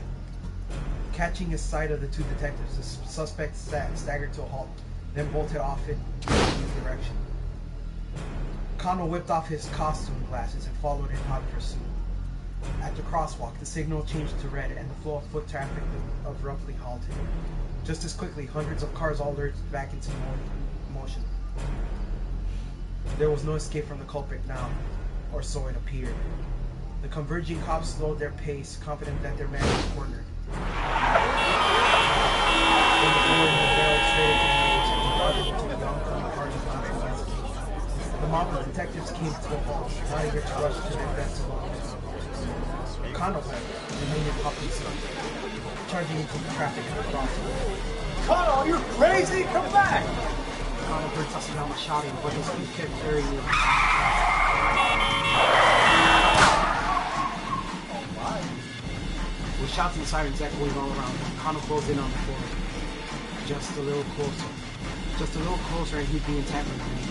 Catching his sight of the two detectives, the suspect staggered to a halt, then bolted off in his direction. Kano whipped off his costume glasses and followed in hot pursuit. At the crosswalk, the signal changed to red and the flow of foot traffic abruptly halted. Just as quickly, hundreds of cars all lurched back into motion. There was no escape from the culprit now, or so it appeared. The converging cops slowed their pace, confident that their man was cornered. Then the door barreled straight into the neighbor's head, the oncoming cars launched against it. The mob of detectives came to a halt, not eager to rush to their deaths alone. Kano remained in public sight, charging into the traffic at the crosswalk. Kano, you're crazy! Come back! Kano heard Sasayama shouting, but his feet kept carrying him. Oh my. With shouts and sirens echoing all around him, Kano closed in on the floor. Just a little closer. Just a little closer and he'd be entangled in me.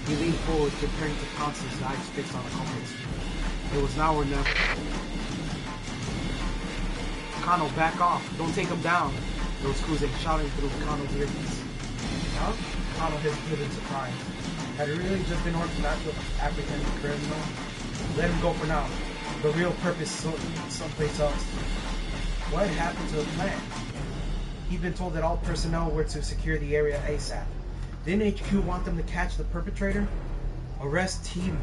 He leaned forward, preparing to pounce, his eyes fixed on the culprit's feet. It was now or never. Kano, back off. Don't take him down. There was Kuze shouting through Kano's earpiece. Huh? Kano hesitated in surprise. Had it really just been ordered not to apprehend the criminal? Let him go for now. The real purpose someplace else. What had happened to the plan? He'd been told that all personnel were to secure the area ASAP. Didn't HQ want them to catch the perpetrator? Arrest team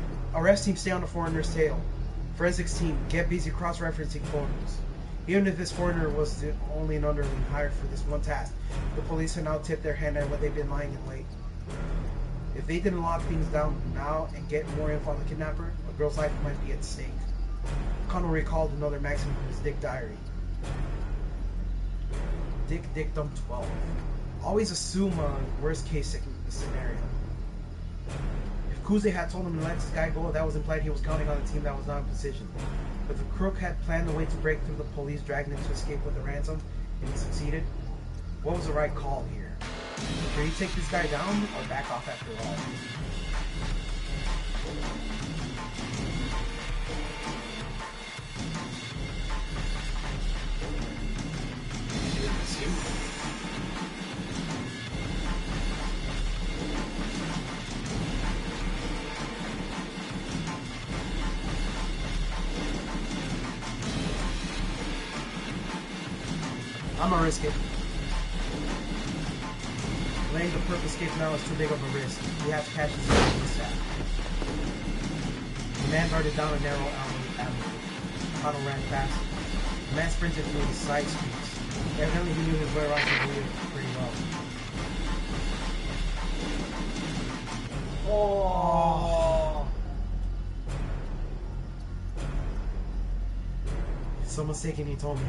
stay on the foreigner's tail. Forensics team, get busy cross-referencing photos. Even if this foreigner was only an underling hired for this one task, the police had now tipped their hand at what they've been lying in wait. If they didn't lock things down now and get more info on the kidnapper, a girl's life might be at stake. Kano recalled another maxim from his Dick diary. Dick Dictum 12. Always assume a worst-case scenario. If Kuze had told him to let this guy go, that was implied he was counting on a team that was not in position. If the crook had planned a way to break through the police, dragging him to escape with a ransom, and he succeeded, what was the right call here? Should he take this guy down, or back off after all? I'm gonna risk it. Laying the purple escape now is too big of a risk. We have to catch this ASAP. The man darted down a narrow avenue. Otto ran fast. The man sprinted through the side streets. Evidently he knew his way around Shibuya pretty well. Oh! Someone's taking, he told me.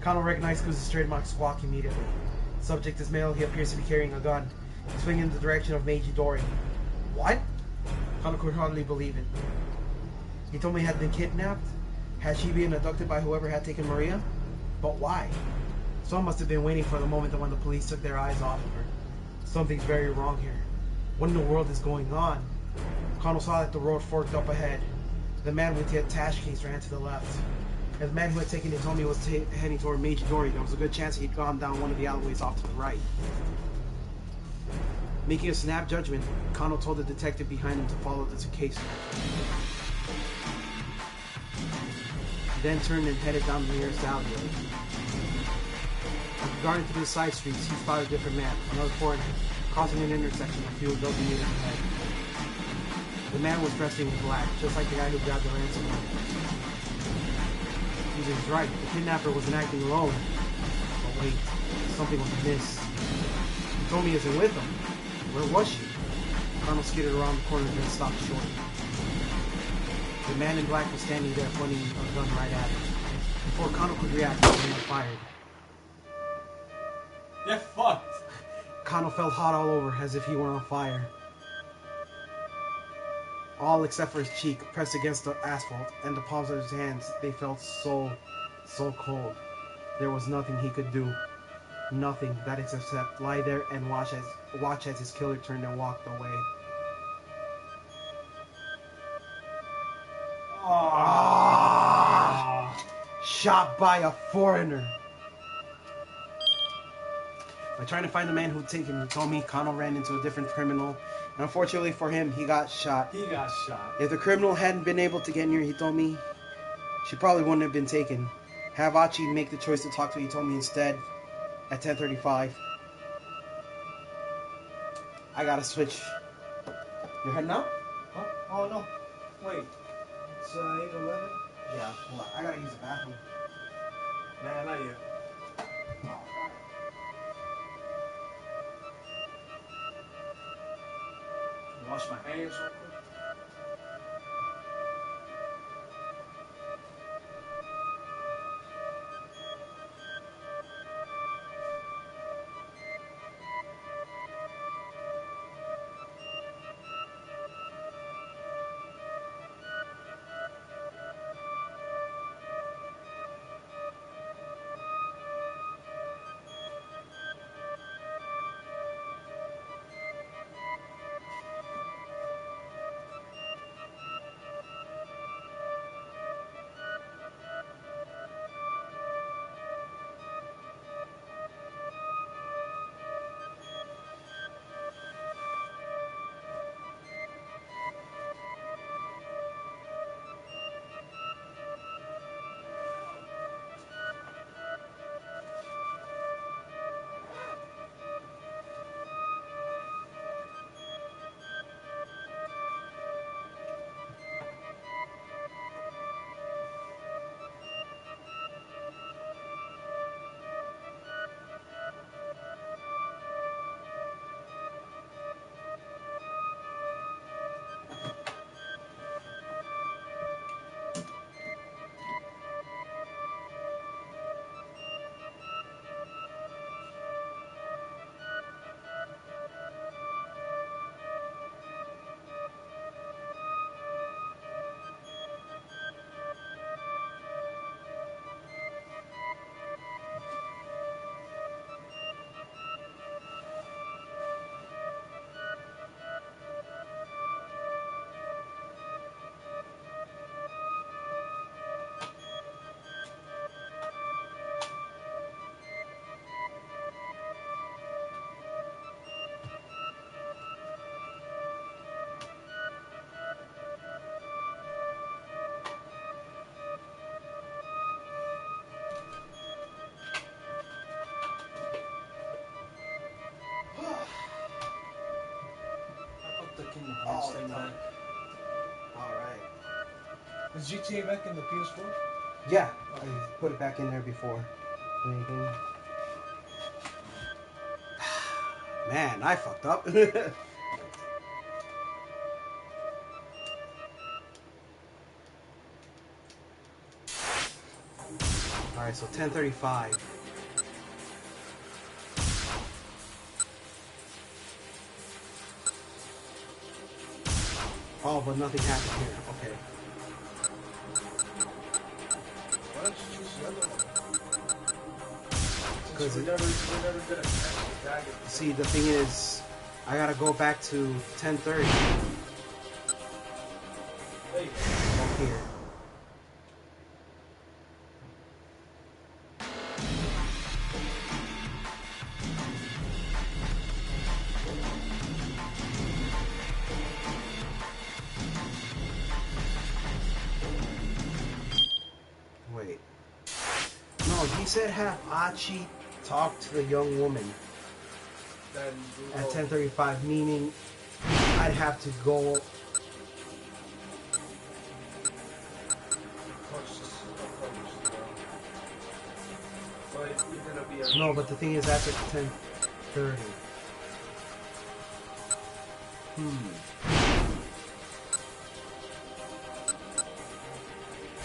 Kano recognized Kuza's trademark squawk immediately. Subject is male, he appears to be carrying a gun. He's swinging in the direction of Meiji Dori. What? Kano could hardly believe it. He told me he had been kidnapped. Had she been abducted by whoever had taken Maria? But why? Someone must have been waiting for the moment when the police took their eyes off of her. Something's very wrong here. What in the world is going on? Kano saw that the road forked up ahead. The man with the attached case ran to the left. As the man who had taken Hitomi was heading toward Meiji Dori, there was a good chance he'd gone down one of the alleyways off to the right. Making a snap judgment, Kano told the detective behind him to follow the case. He then turned and headed down the nearest alleyway. After darting through the side streets, he spotted a different man, another foreigner, crossing an intersection a few dozen meters ahead. The man was dressed in black, just like the guy who grabbed the ransom money. He was right. The kidnapper wasn't acting alone. But wait, something was amiss. He told me he wasn't with him. Where was she? Kano skidded around the corner and then stopped short. The man in black was standing there pointing a gun right at him. Before Kano could react, the man fired. They're fucked! Kano felt hot all over, as if he were on fire. All except for his cheek, pressed against the asphalt, and the palms of his hands, they felt so cold. There was nothing he could do. Nothing, that is except lie there and watch as his killer turned and walked away. Shot by a foreigner. By trying to find the man who'd taken Hitomi, Kano ran into a different criminal. And unfortunately for him, he got shot. He got shot. If the criminal hadn't been able to get near Hitomi, she probably wouldn't have been taken. Have Achi make the choice to talk to Hitomi instead at 10:35. I gotta switch. You're heading out? Huh? Oh no. Wait. It's 8:11? Yeah, hold on. I gotta use the bathroom. Nah, not yet. Wash my hands real quick. this thing back. Alright. Is GTA back in the PS4? Yeah, I put it back in there before. Anything? Man, I fucked up. Alright, so 10:35. Oh, but nothing happened here. Okay. Why don't you choose the other one? Because we're never gonna catch the dragon. see, the thing is, I gotta go back to 10:30 Hey, up here. Wait. No, he said have Achi talk to the young woman then at 10:35, meaning I'd have to go. But you're gonna be No, but the thing is that's at 10:30.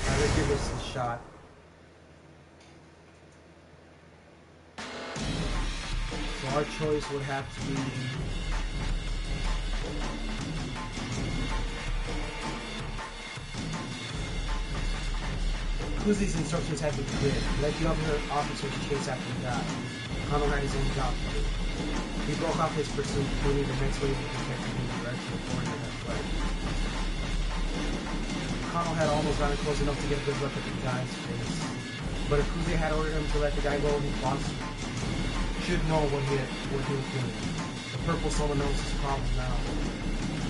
Let's give this a shot. So our choice would have to be Kuzi's instructions had been clear. Let the other officers chase after the guy. Kano had his own job to do. He broke off his pursuit, pointing the next wave of detectives in the direction of foreigner had fled. Kano had almost gotten close enough to get a good look at the guy's face. But if Kuzi had ordered him to let the guy go, his boss should know what he was doing. The purple someone knows his problem now.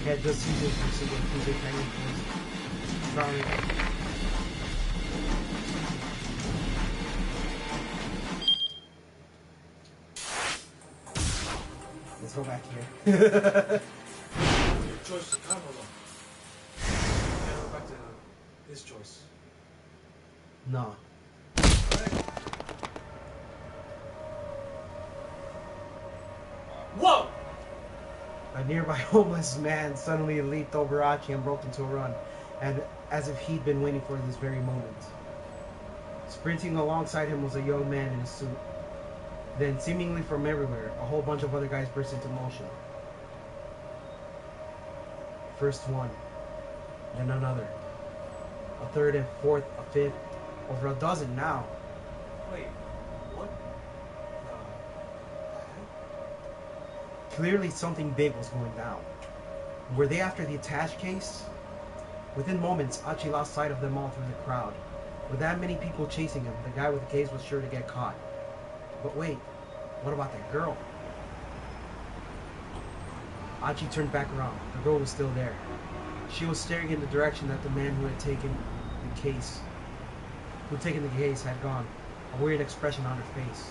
He had just seized his pursuit when Kuzi came in. Let's go back here. Your choice is Kano though. Yeah, go back to his choice. No. Whoa! A nearby homeless man suddenly leaped over Achi and broke into a run, and as if he'd been waiting for this very moment. Sprinting alongside him was a young man in a suit. Then, seemingly from everywhere, a whole bunch of other guys burst into motion. First one, then another. A third and fourth, a fifth, over a dozen now. Wait, what? Clearly something big was going down. Were they after the attached case? Within moments, Achi lost sight of them all through the crowd. With that many people chasing him, the guy with the case was sure to get caught. But wait, what about that girl? Achi turned back around. The girl was still there. She was staring in the direction that the man who had taken the case had gone, a weird expression on her face.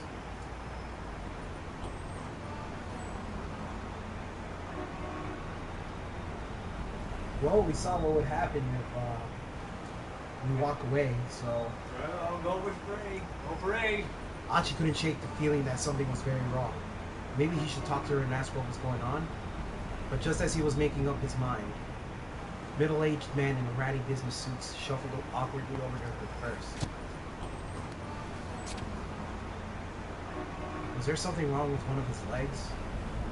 Well, we saw what would happen if we walk away, so... Well, go with Bray. Go Bray. Achi couldn't shake the feeling that something was very wrong. Maybe he should talk to her and ask what was going on. But just as he was making up his mind, middle-aged man in a ratty business suit shuffled awkwardly over to her first. Was there something wrong with one of his legs?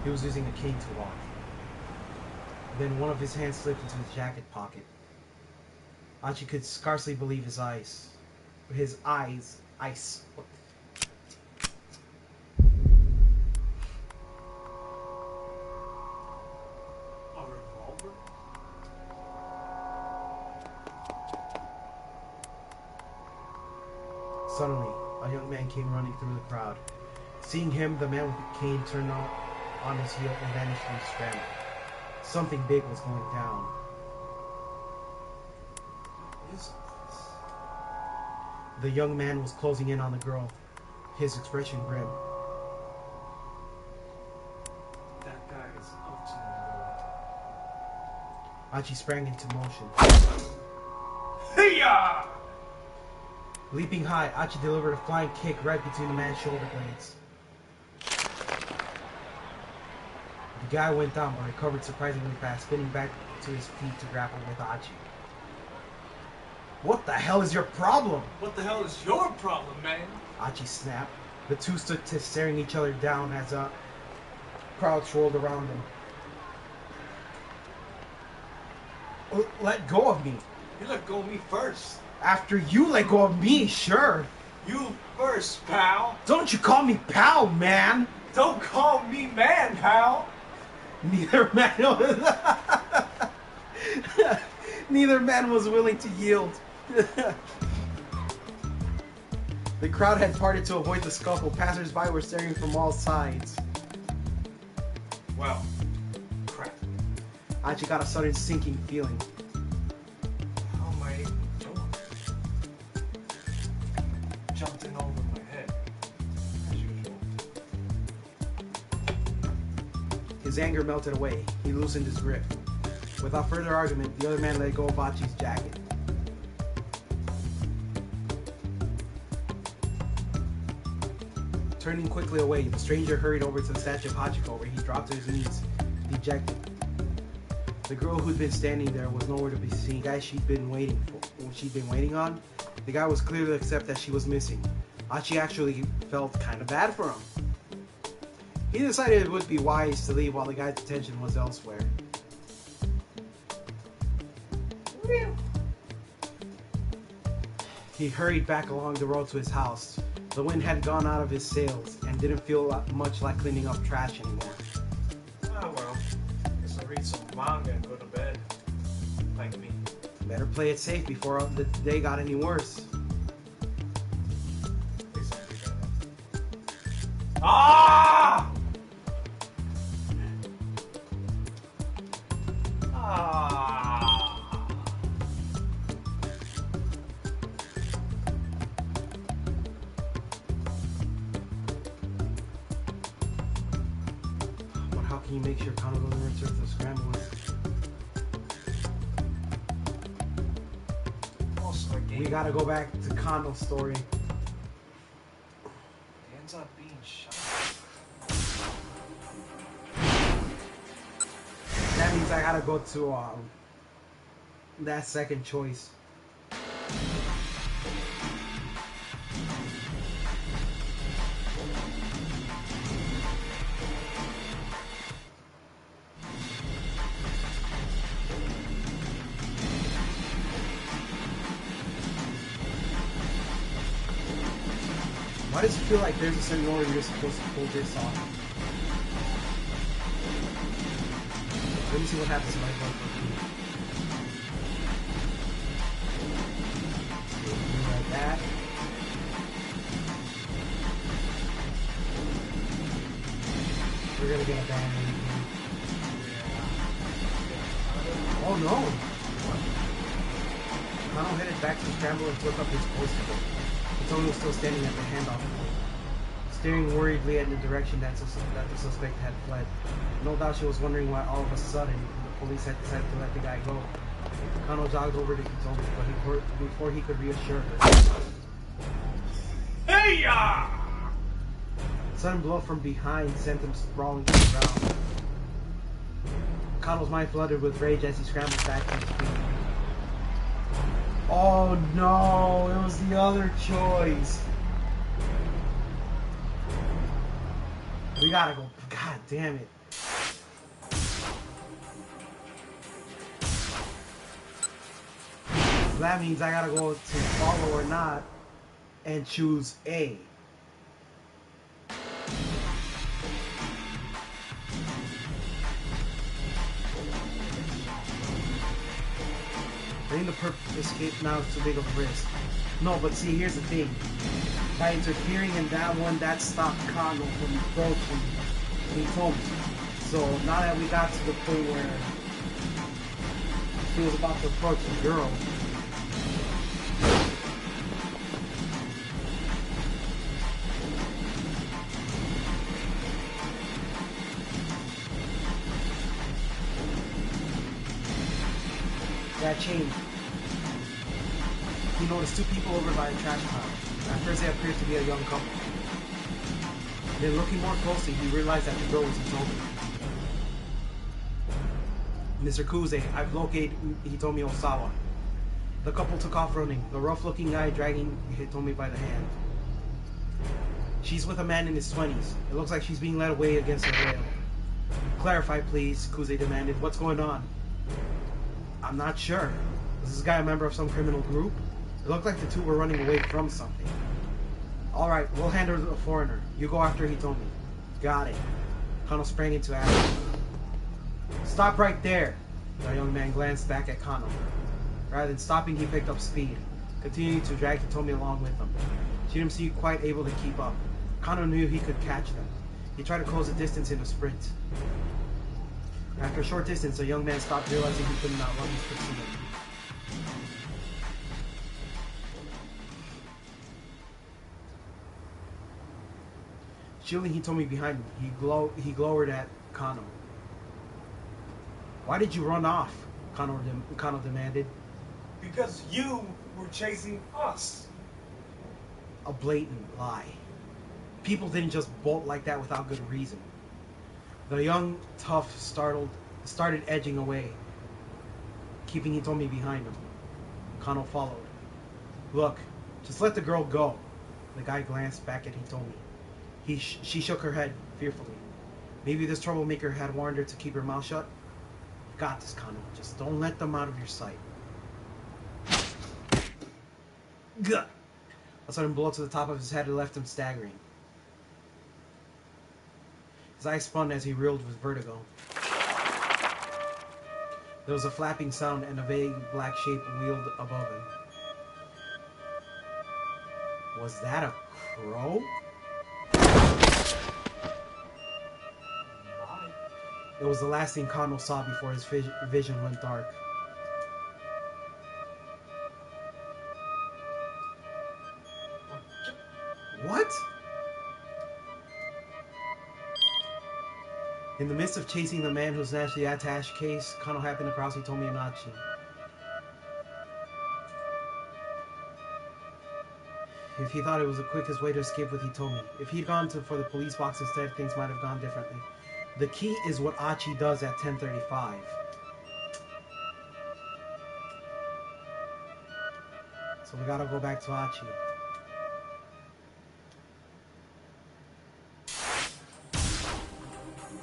He was using a cane to walk. Then one of his hands slipped into his jacket pocket. Achi could scarcely believe his eyes. His eyes. Ice. What? A revolver? Suddenly, a young man came running through the crowd. Seeing him, the man with the cane turned on his heel and vanished from the scramble. Something big was going down. What is this? The young man was closing in on the girl, his expression grim. That guy is up to no Hachi sprang into motion. Hiya! Leaping high, Hachi delivered a flying kick right between the man's shoulder blades. The guy went down but recovered surprisingly fast, spinning back to his feet to grapple with Hachi. What the hell is your problem? What the hell is your problem, man? Hachi snapped. The two stood staring each other down as a crowd swirled around them. Let go of me. You let go of me first. After you let go of me, sure. You first, pal. Don't you call me pal, man. Don't call me man, pal. Neither man was willing to yield. The crowd had parted to avoid the scuffle. Passers-by were staring from all sides. Well, crap. Hachi got a sudden sinking feeling. How am I doing? Jumped in over my head, as usual. His anger melted away. He loosened his grip. Without further argument, the other man let go of Hachi's jacket. Turning quickly away, the stranger hurried over to the statue of Hachiko, where he dropped to his knees, dejected. The girl who'd been standing there was nowhere to be seen. The guy she'd been waiting on, the guy was clear to accept that she was missing. Hachi actually felt kind of bad for him. He decided it would be wise to leave while the guy's attention was elsewhere. He hurried back along the road to his house. The wind had gone out of his sails and didn't feel much like cleaning up trash anymore. Oh well, guess I'll read some manga and go to bed. Like me. Better play it safe before the day got any worse. At least I'll do that. Ah! Can you make sure Kano doesn't return to the scramble? Also, We gotta go back to Kano's story. He ends up being shot. That means I gotta go to that second choice. Why does it feel like there's a certain order you're supposed to pull this off? Let me see what happens if I go for B. Like that. We're gonna get a bad ending. Oh no! Kano headed back to the scramble and took up his post. Tony was still standing at the handoff point, staring worriedly in the direction that the suspect had fled. No doubt she was wondering why all of a sudden the police had decided to let the guy go. Kano jogged over to Kizumi, but before he could reassure her. Hey-ya! A sudden blow from behind sent him sprawling to the ground. Kano's mind flooded with rage as he scrambled back to his feet. Oh no, it was the other choice. We gotta go. God damn it. That means I gotta go to follow or not and choose A. Letting the perfect escape now is too big of a risk. No, but see, here's the thing. By interfering in that one, that stopped Kano from approaching Hitomi. So now that we got to the point where he was about to approach the girl, that changed. He noticed two people over by a trash pile. At first they appeared to be a young couple. Then looking more closely, he realized that the girl was Hitomi. Mr. Kuze, I've located Hitomi Osawa. The couple took off running, the rough-looking guy dragging Hitomi by the hand. She's with a man in his 20s. It looks like she's being led away against a rail. Clarify, please, Kuze demanded. What's going on? I'm not sure. Was this guy a member of some criminal group? It looked like the two were running away from something. Alright, we'll handle the foreigner. You go after Hitomi. Got it. Kano sprang into action. Stop right there! The young man glanced back at Kano. Rather than stopping, he picked up speed, continuing to drag Hitomi along with him. She didn't seem quite able to keep up. Kano knew he could catch them. He tried to close the distance in a sprint. After a short distance, the young man stopped, realizing he could not run his pursuit. Shielding Hitomi behind him, he glowered at Kano. Why did you run off? Kano demanded. Because you were chasing us. A blatant lie. People didn't just bolt like that without good reason. The young tough started edging away, keeping Hitomi behind him. Kano followed. Look, just let the girl go. The guy glanced back at Hitomi. She shook her head fearfully. Maybe this troublemaker had warned her to keep her mouth shut. You got this, Kano. Just don't let them out of your sight. Gah! A sudden blow to the top of his head left him staggering. His eyes spun as he reeled with vertigo. There was a flapping sound and a vague black shape wheeled above him. Was that a crow? It was the last thing Kano saw before his vision went dark. What? In the midst of chasing the man who snatched the attache case, Kano happened across Hitomi and Achi. If he thought it was the quickest way to escape with Hitomi, if he'd gone for the police box instead, things might have gone differently. The key is what Achi does at 10:35. So we gotta go back to Achi.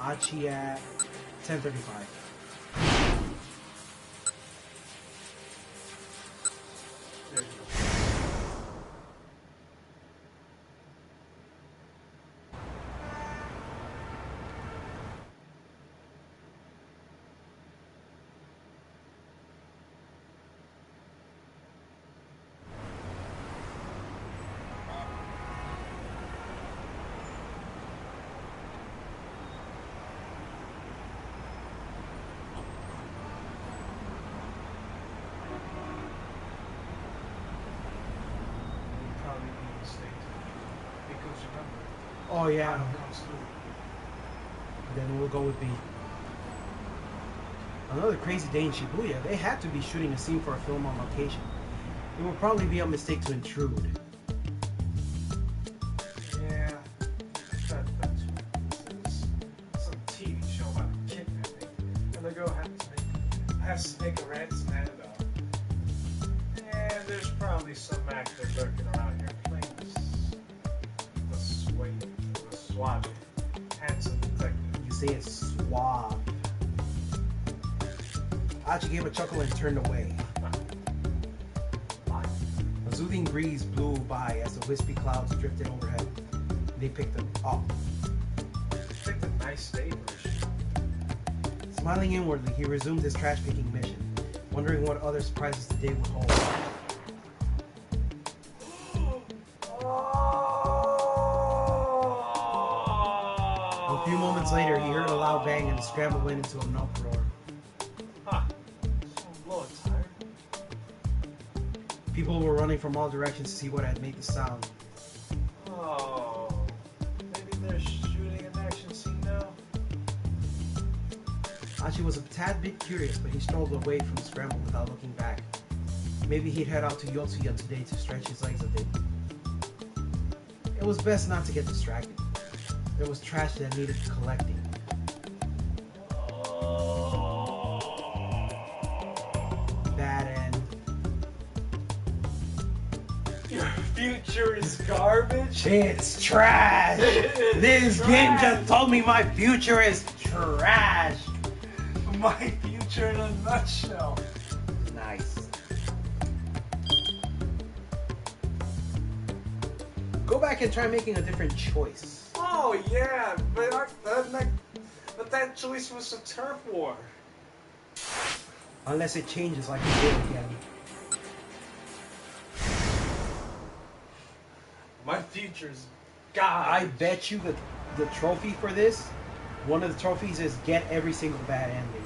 Achi at 10:35. There you go. Oh yeah. Then we'll go with B. Another crazy day in Shibuya. They had to be shooting a scene for a film on location. It would probably be a mistake to intrude. Yeah, that's some TV show about a kidnapping, and the girl has to make a ransom and and there's probably some actor lurking around here playing the suave, handsome detective. You say it's suave. Achi gave a chuckle and turned away. A soothing breeze blew by as the wispy clouds drifted overhead. They picked them up. Picked a nice day for a shoot. Smiling inwardly, he resumed his trash-picking mission, wondering what other surprises the day would hold. A few moments later, he heard a loud bang and the scramble went into an uproar. People were running from all directions to see what had made the sound. Oh, maybe they're shooting an action scene now? Hachi was a tad bit curious, but he strolled away from the scramble without looking back. Maybe he'd head out to Yotsuya today to stretch his legs a bit. It was best not to get distracted. There was trash that needed collecting. Bad end. Your future is garbage? It's trash! This game just told me my future is trash! My future in a nutshell. Nice. Go back and try making a different choice. Oh yeah, but that choice was a turf war. Unless it changes like it did again. My future's God. I bet you the trophy for this, one of the trophies is get every single bad ending.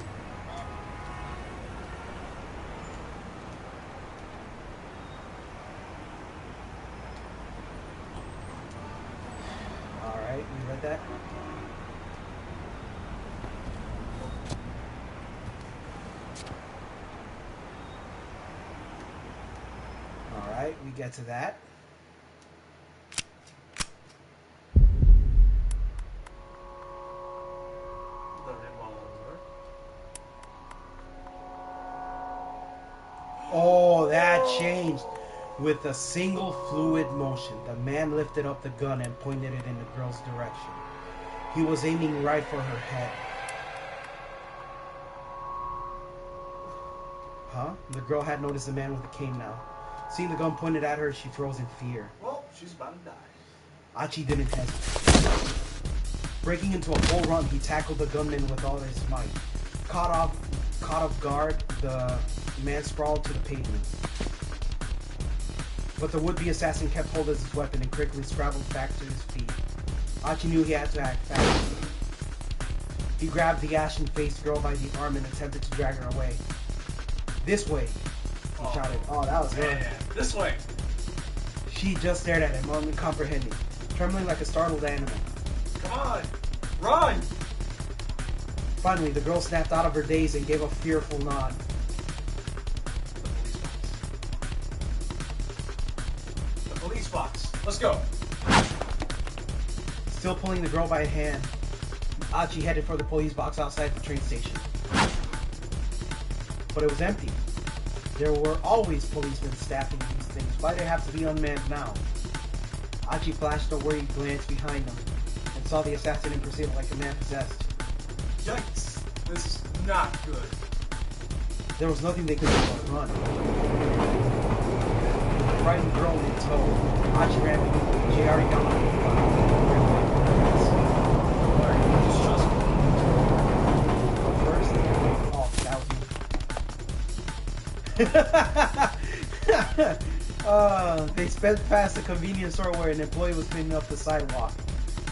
Alright, you read that? Alright, we get to that. Oh, that changed. With a single fluid motion, the man lifted up the gun and pointed it in the girl's direction. He was aiming right for her head. Huh? The girl had noticed the man with the cane now. Seeing the gun pointed at her, she froze in fear. Well, she's about to die. Achi didn't hesitate. Breaking into a full run, he tackled the gunman with all his might. Caught off guard, the man sprawled to the pavement. But the would-be assassin kept hold of his weapon and quickly scrabbled back to his feet. Achi knew he had to act fast. He grabbed the ashen-faced girl by the arm and attempted to drag her away. This way, he shouted. Oh, that was good. Yeah, this way. She just stared at him, uncomprehending, trembling like a startled animal. Come on, run! Finally, the girl snapped out of her daze and gave a fearful nod. The police box. Let's go. Still pulling the girl by a hand, Achi headed for the police box outside the train station. But it was empty. There were always policemen staffing these things. Why did they have to be unmanned now? Achi flashed a worried glance behind him and saw the assassin in pursuit like a man possessed. Yikes. This is not good. There was nothing they could do but run. With the frightened girl in tow, Achi ran beneath the JR Yamaha. Just trust me. First, oh, that was you. They sped past the convenience store where an employee was cleaning up the sidewalk.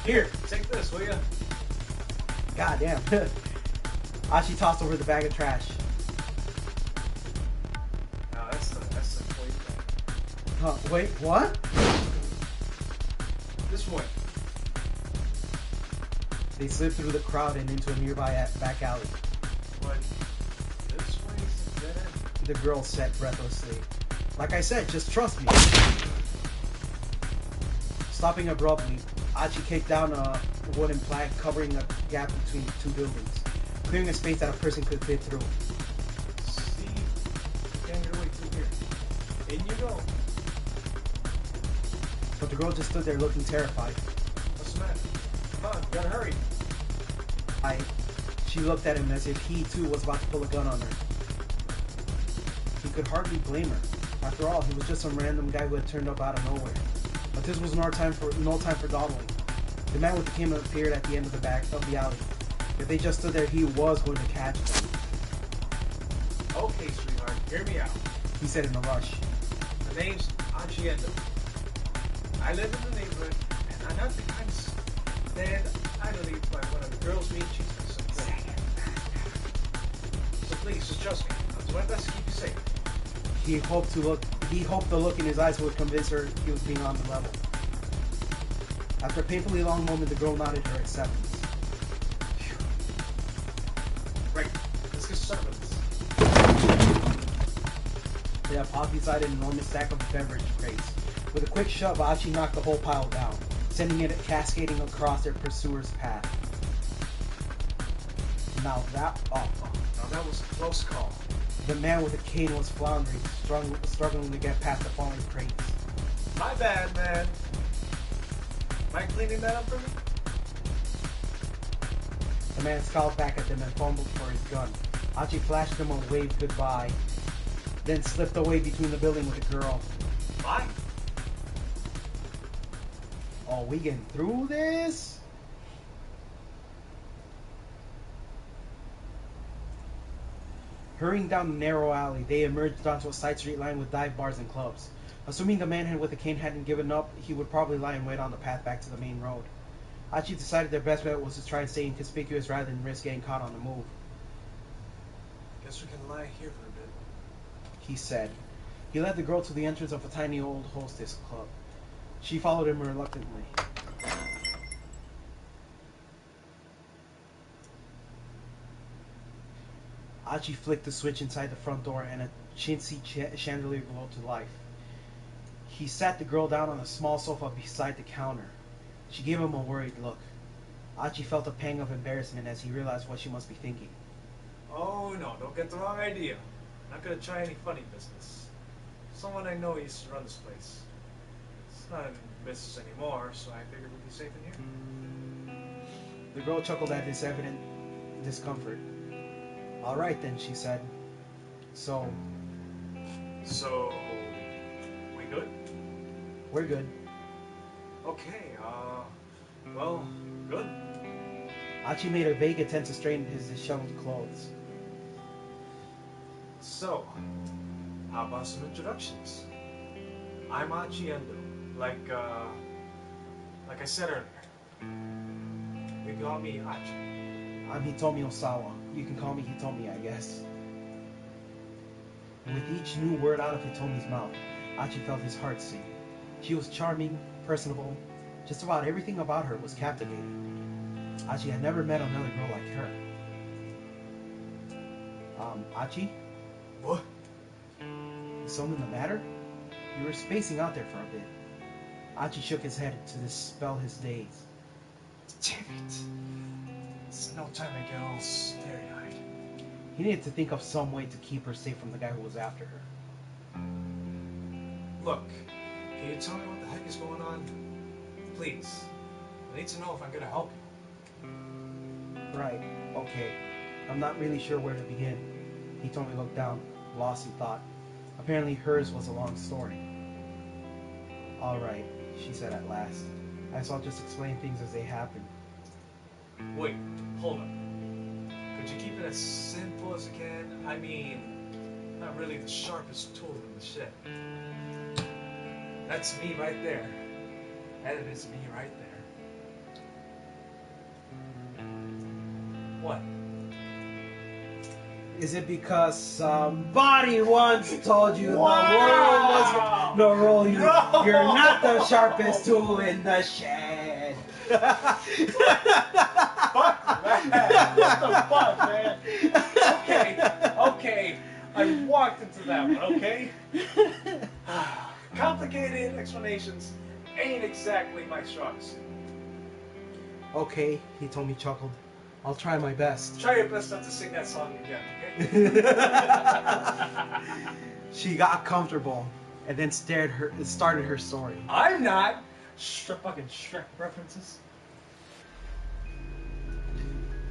Here, take this, will ya? God damn. Achi tossed over the bag of trash. No, that's the employee bag. Huh, wait, what? This way. They slid through the crowd and into a nearby back alley. But this way is a dead end. The girl said breathlessly. Like I said, just trust me. Stopping abruptly, Achi kicked down a wooden plank covering a gap between two buildings, clearing a space that a person could fit through. See, you can't get away through here. In you go. But the girl just stood there looking terrified. What's the matter? Come on, you gotta hurry. She looked at him as if he too was about to pull a gun on her. He could hardly blame her. After all, he was just some random guy who had turned up out of nowhere. But this was no time for dawdling. The man with the cane appeared at the end of the back of the alley. If they just stood there, he was going to catch them. Okay, sweetheart, hear me out. He said in a rush. The name's Achiendo. I live in the neighborhood, and I'm not the kind that I believe by when a girl's mean, she's got some play. So please, just trust me. I'll do my best to keep you safe. He hoped the look in his eyes would convince her he was being on the level. After a painfully long moment, the girl nodded her acceptance. Right, They have piled beside an enormous stack of beverage crates. With a quick shove, Achi knocked the whole pile down, sending it cascading across their pursuer's path. Now that was a close call. The man with the cane was floundering, struggling to get past the falling crates. My bad, man. Mind cleaning that up for me? The man scowled back at them and fumbled for his gun. Achi flashed him a wave goodbye, then slipped away between the building with the girl. Bye. Oh, we getting through this? Hurrying down the narrow alley, they emerged onto a side street lined with dive bars and clubs. Assuming the man with the cane hadn't given up, he would probably lie in wait on the path back to the main road. Achi decided their best bet was to try and stay inconspicuous rather than risk getting caught on the move. Guess we can lie here for a bit, he said. He led the girl to the entrance of a tiny old hostess club. She followed him reluctantly. Achi flicked the switch inside the front door and a chintzy chandelier glowed to life. He sat the girl down on a small sofa beside the counter. She gave him a worried look. Achi felt a pang of embarrassment as he realized what she must be thinking. Oh no, don't get the wrong idea. I'm not gonna try any funny business. Someone I know used to run this place. It's not in business anymore, so I figured we'd be safe in here. The girl chuckled at his evident discomfort. All right then, she said. So, we good? We're good. Okay, well, good. Achi made a vague attempt to straighten his disheveled clothes. So, how about some introductions? I'm Achi Endo, like I said earlier. They call me Achi. I'm Hitomi Osawa. You can call me Hitomi, I guess. With each new word out of Hitomi's mouth, Achi felt his heart sink. She was charming, personable. Just about everything about her was captivating. Achi had never met another girl like her. Achi? What? Is something the matter? You were spacing out there for a bit. Achi shook his head to dispel his daze. Damn it. It's no time to get all starry-eyed. He needed to think of some way to keep her safe from the guy who was after her. Look, can you tell me what the heck is going on? Please. I need to know if I'm gonna help you. Right, okay. I'm not really sure where to begin. Hitomi looked down, lost in thought. Apparently hers was a long story. Alright, she said at last. I guess I'll just explain things as they happen. Wait, hold up. Could you keep it as simple as you can? I mean, not really the sharpest tool in the shed. That's me right there. That is me right there. What? Is it because somebody once told you the world was no roll? You're not the sharpest tool in the shed. Fuck that! What the fuck, man? Okay. I walked into that one, okay? Complicated explanations ain't exactly my strong suit. Okay, Hitomi chuckled. I'll try my best. Try your best not to sing that song again, okay? She got comfortable and then started her story. I'm not! Fucking Shrek references.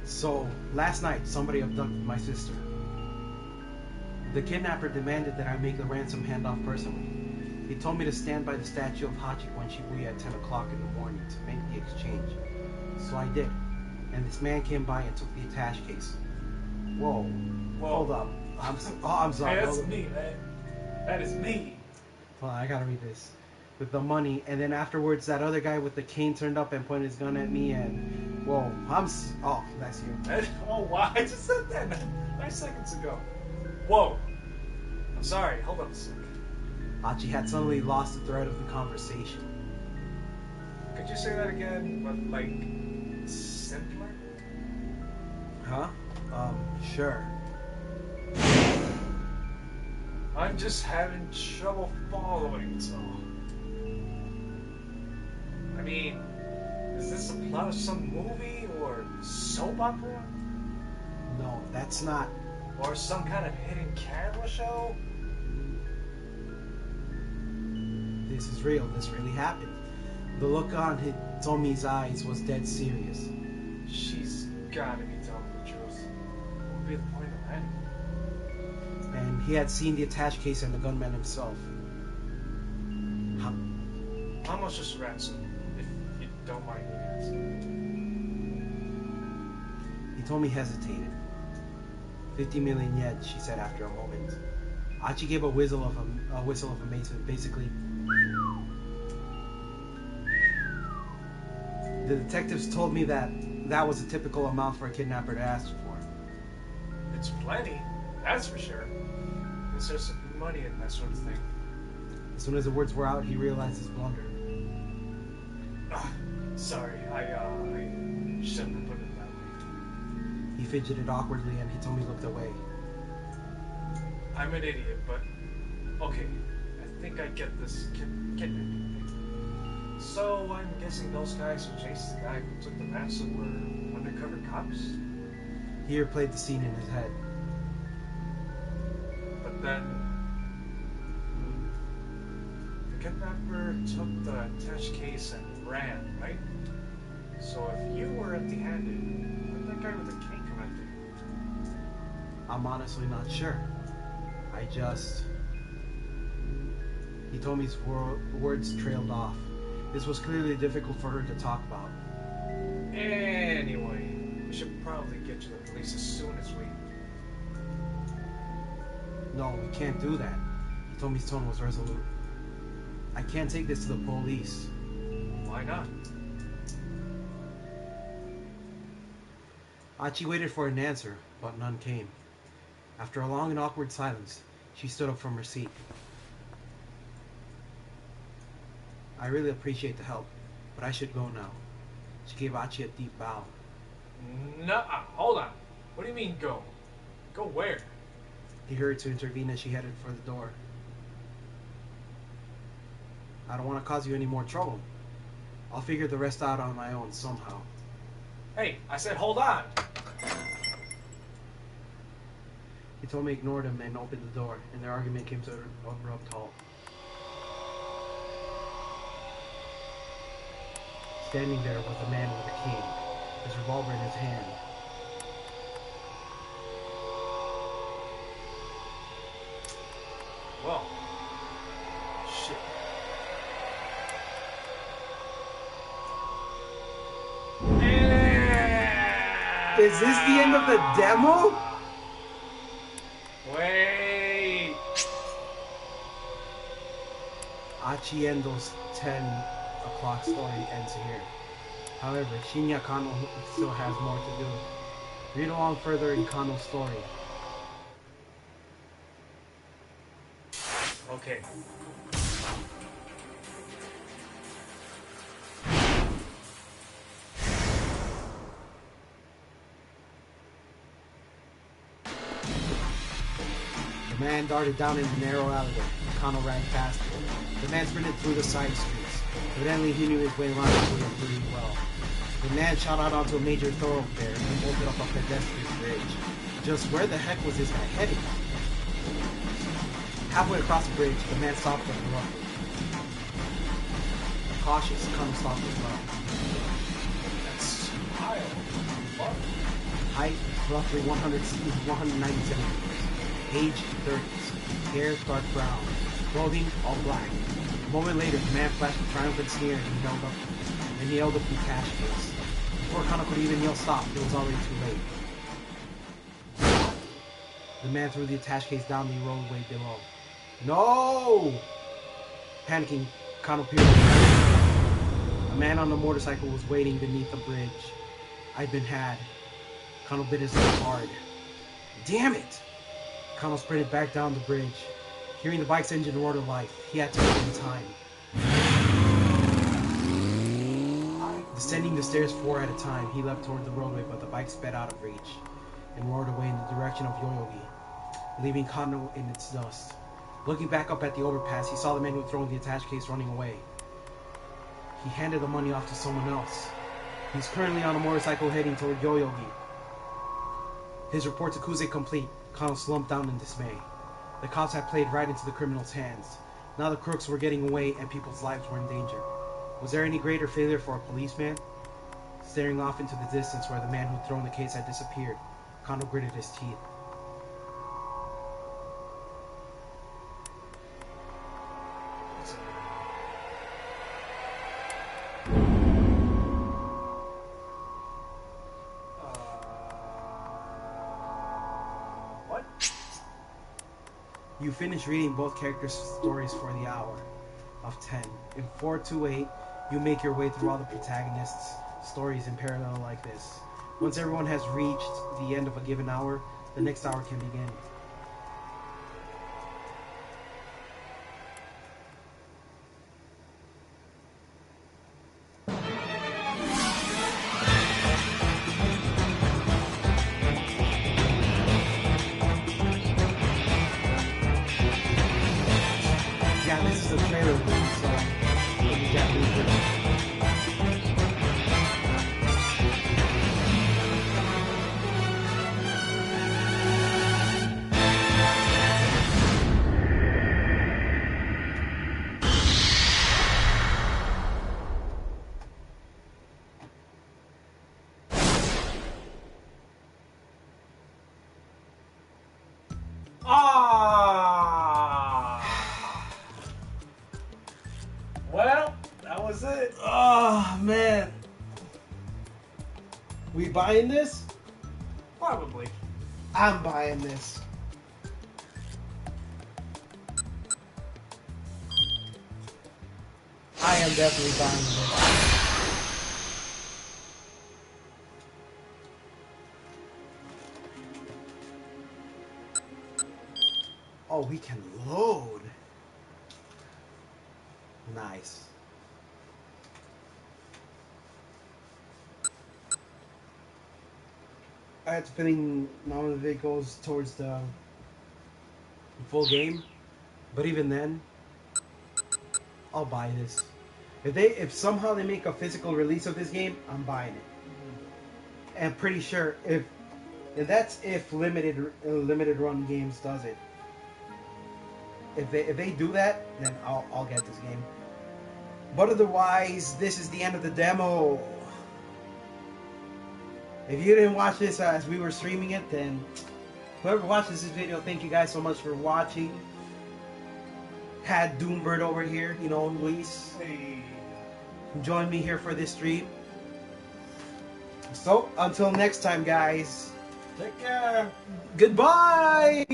So, last night, somebody abducted my sister. The kidnapper demanded that I make the ransom handoff personally. He told me to stand by the statue of Hachiko in Shibuya at 10 o'clock in the morning to make the exchange. So I did. And this man came by and took the attache case. Whoa. Hold up. I'm sorry. Hey, that's me, man. That is me. Hold on, I gotta read this. With the money, and then afterwards, that other guy with the cane turned up and pointed his gun at me, and whoa, oh, that's you. Oh, wow, I just said that 9 seconds ago. Whoa. I'm sorry, hold on a sec. Achi had suddenly lost the thread of the conversation. Could you say that again, but like, simpler? Huh? Sure. I'm just having trouble following, so... I mean, is this a plot of some movie or soap opera? No, that's not. Or some kind of hidden camera show? This is real. This really happened. The look on Tommy's eyes was dead serious. She's gotta be telling the truth. What would be the point of that? And he had seen the attached case and the gunman himself. How much is ransom, if you don't mind me asking? He told me hesitated. 50 million yen, she said after a moment. Achi gave a whistle of amazement, basically. The detectives told me that was a typical amount for a kidnapper to ask for. It's plenty, that's for sure. Because there's some money in that sort of thing. As soon as the words were out, he realized his blunder. Sorry, I shouldn't have put it that way. He fidgeted awkwardly and he told me he looked away. I'm an idiot, but okay, I think I get this kidnapping thing. So I'm guessing those guys who chased the guy who took the ransom were undercover cops? He replayed the scene in his head. But then the kidnapper took the attached case and ran, right? So if you were empty-handed, where'd that guy with the cane come after you? I'm honestly not sure. He told me his words trailed off. This was clearly difficult for her to talk about. Anyway, we should probably get to the police as soon as we... No, we can't do that. He told me his tone was resolute. I can't take this to the police. Why not? Achi waited for an answer, but none came. After a long and awkward silence, she stood up from her seat. I really appreciate the help, but I should go now. She gave Achi a deep bow. Nuh-uh, hold on. What do you mean go? Go where? He hurried to intervene as she headed for the door. I don't want to cause you any more trouble. I'll figure the rest out on my own somehow. Hey, I said hold on! He told me ignored him and opened the door, and their argument came to an abrupt halt. Standing there was the man with a cane, his revolver in his hand. Well, shit. Is this the end of the demo? Wait! Achi Endo's 10 o'clock story ends here. However, Shinya Kano still has more to do. Read along further in Kano's story. Okay. The man darted down in the narrow alleyway. Kano ran past him. The man sprinted through the side streets. Evidently, he knew his way around the city pretty well. The man shot out onto a major thoroughfare and bolted up a pedestrian bridge. Just where the heck was this guy heading? Halfway across the bridge, the man stopped abruptly. Cautious, Kano stopped as well. That's wild. What? Height, roughly 190 centimeters. Age, 30s. Hair, dark brown. Clothing, all black. A moment later, the man flashed a triumphant sneer and he held up the cash case. Before Kano could even yell stop, it was already too late. The man threw the attached case down the roadway below. No! Panicking, Kano peered. A man on a motorcycle was waiting beneath the bridge. I'd been had. Kano bit his lip hard. Damn it! Kano sprinted back down the bridge. Hearing the bike's engine roar to life, he had to make it in time. Descending the stairs 4 at a time, he leapt toward the roadway, but the bike sped out of reach and roared away in the direction of Yoyogi, leaving Kano in its dust. Looking back up at the overpass, he saw the man who had thrown the attached case running away. He handed the money off to someone else. He's currently on a motorcycle heading toward Yoyogi. His report to Kuze complete, Kano slumped down in dismay. The cops had played right into the criminal's hands. Now the crooks were getting away and people's lives were in danger. Was there any greater failure for a policeman? Staring off into the distance where the man who'd thrown the case had disappeared, Kano gritted his teeth. What? You finish reading both characters' stories for the hour of 10. In 428, you make your way through all the protagonists' stories in parallel like this. Once everyone has reached the end of a given hour, the next hour can begin. Yeah, this is a trailer, so in the Japanese version. Ah! Well, that was it. Oh man, we buying this? Probably. I'm buying this. I am definitely buying this. Oh, we can load. Nice. I have to depending now if it goes towards the full game, but even then, I'll buy this. If somehow they make a physical release of this game, I'm buying it. And pretty sure if that's if limited run games does it. If they do that, then I'll get this game. But otherwise, this is the end of the demo. If you didn't watch this as we were streaming it, then whoever watches this video, thank you guys so much for watching. Had Doombird over here, you know, Luis. Hey. Join me here for this stream. So, until next time, guys. Take care. Goodbye!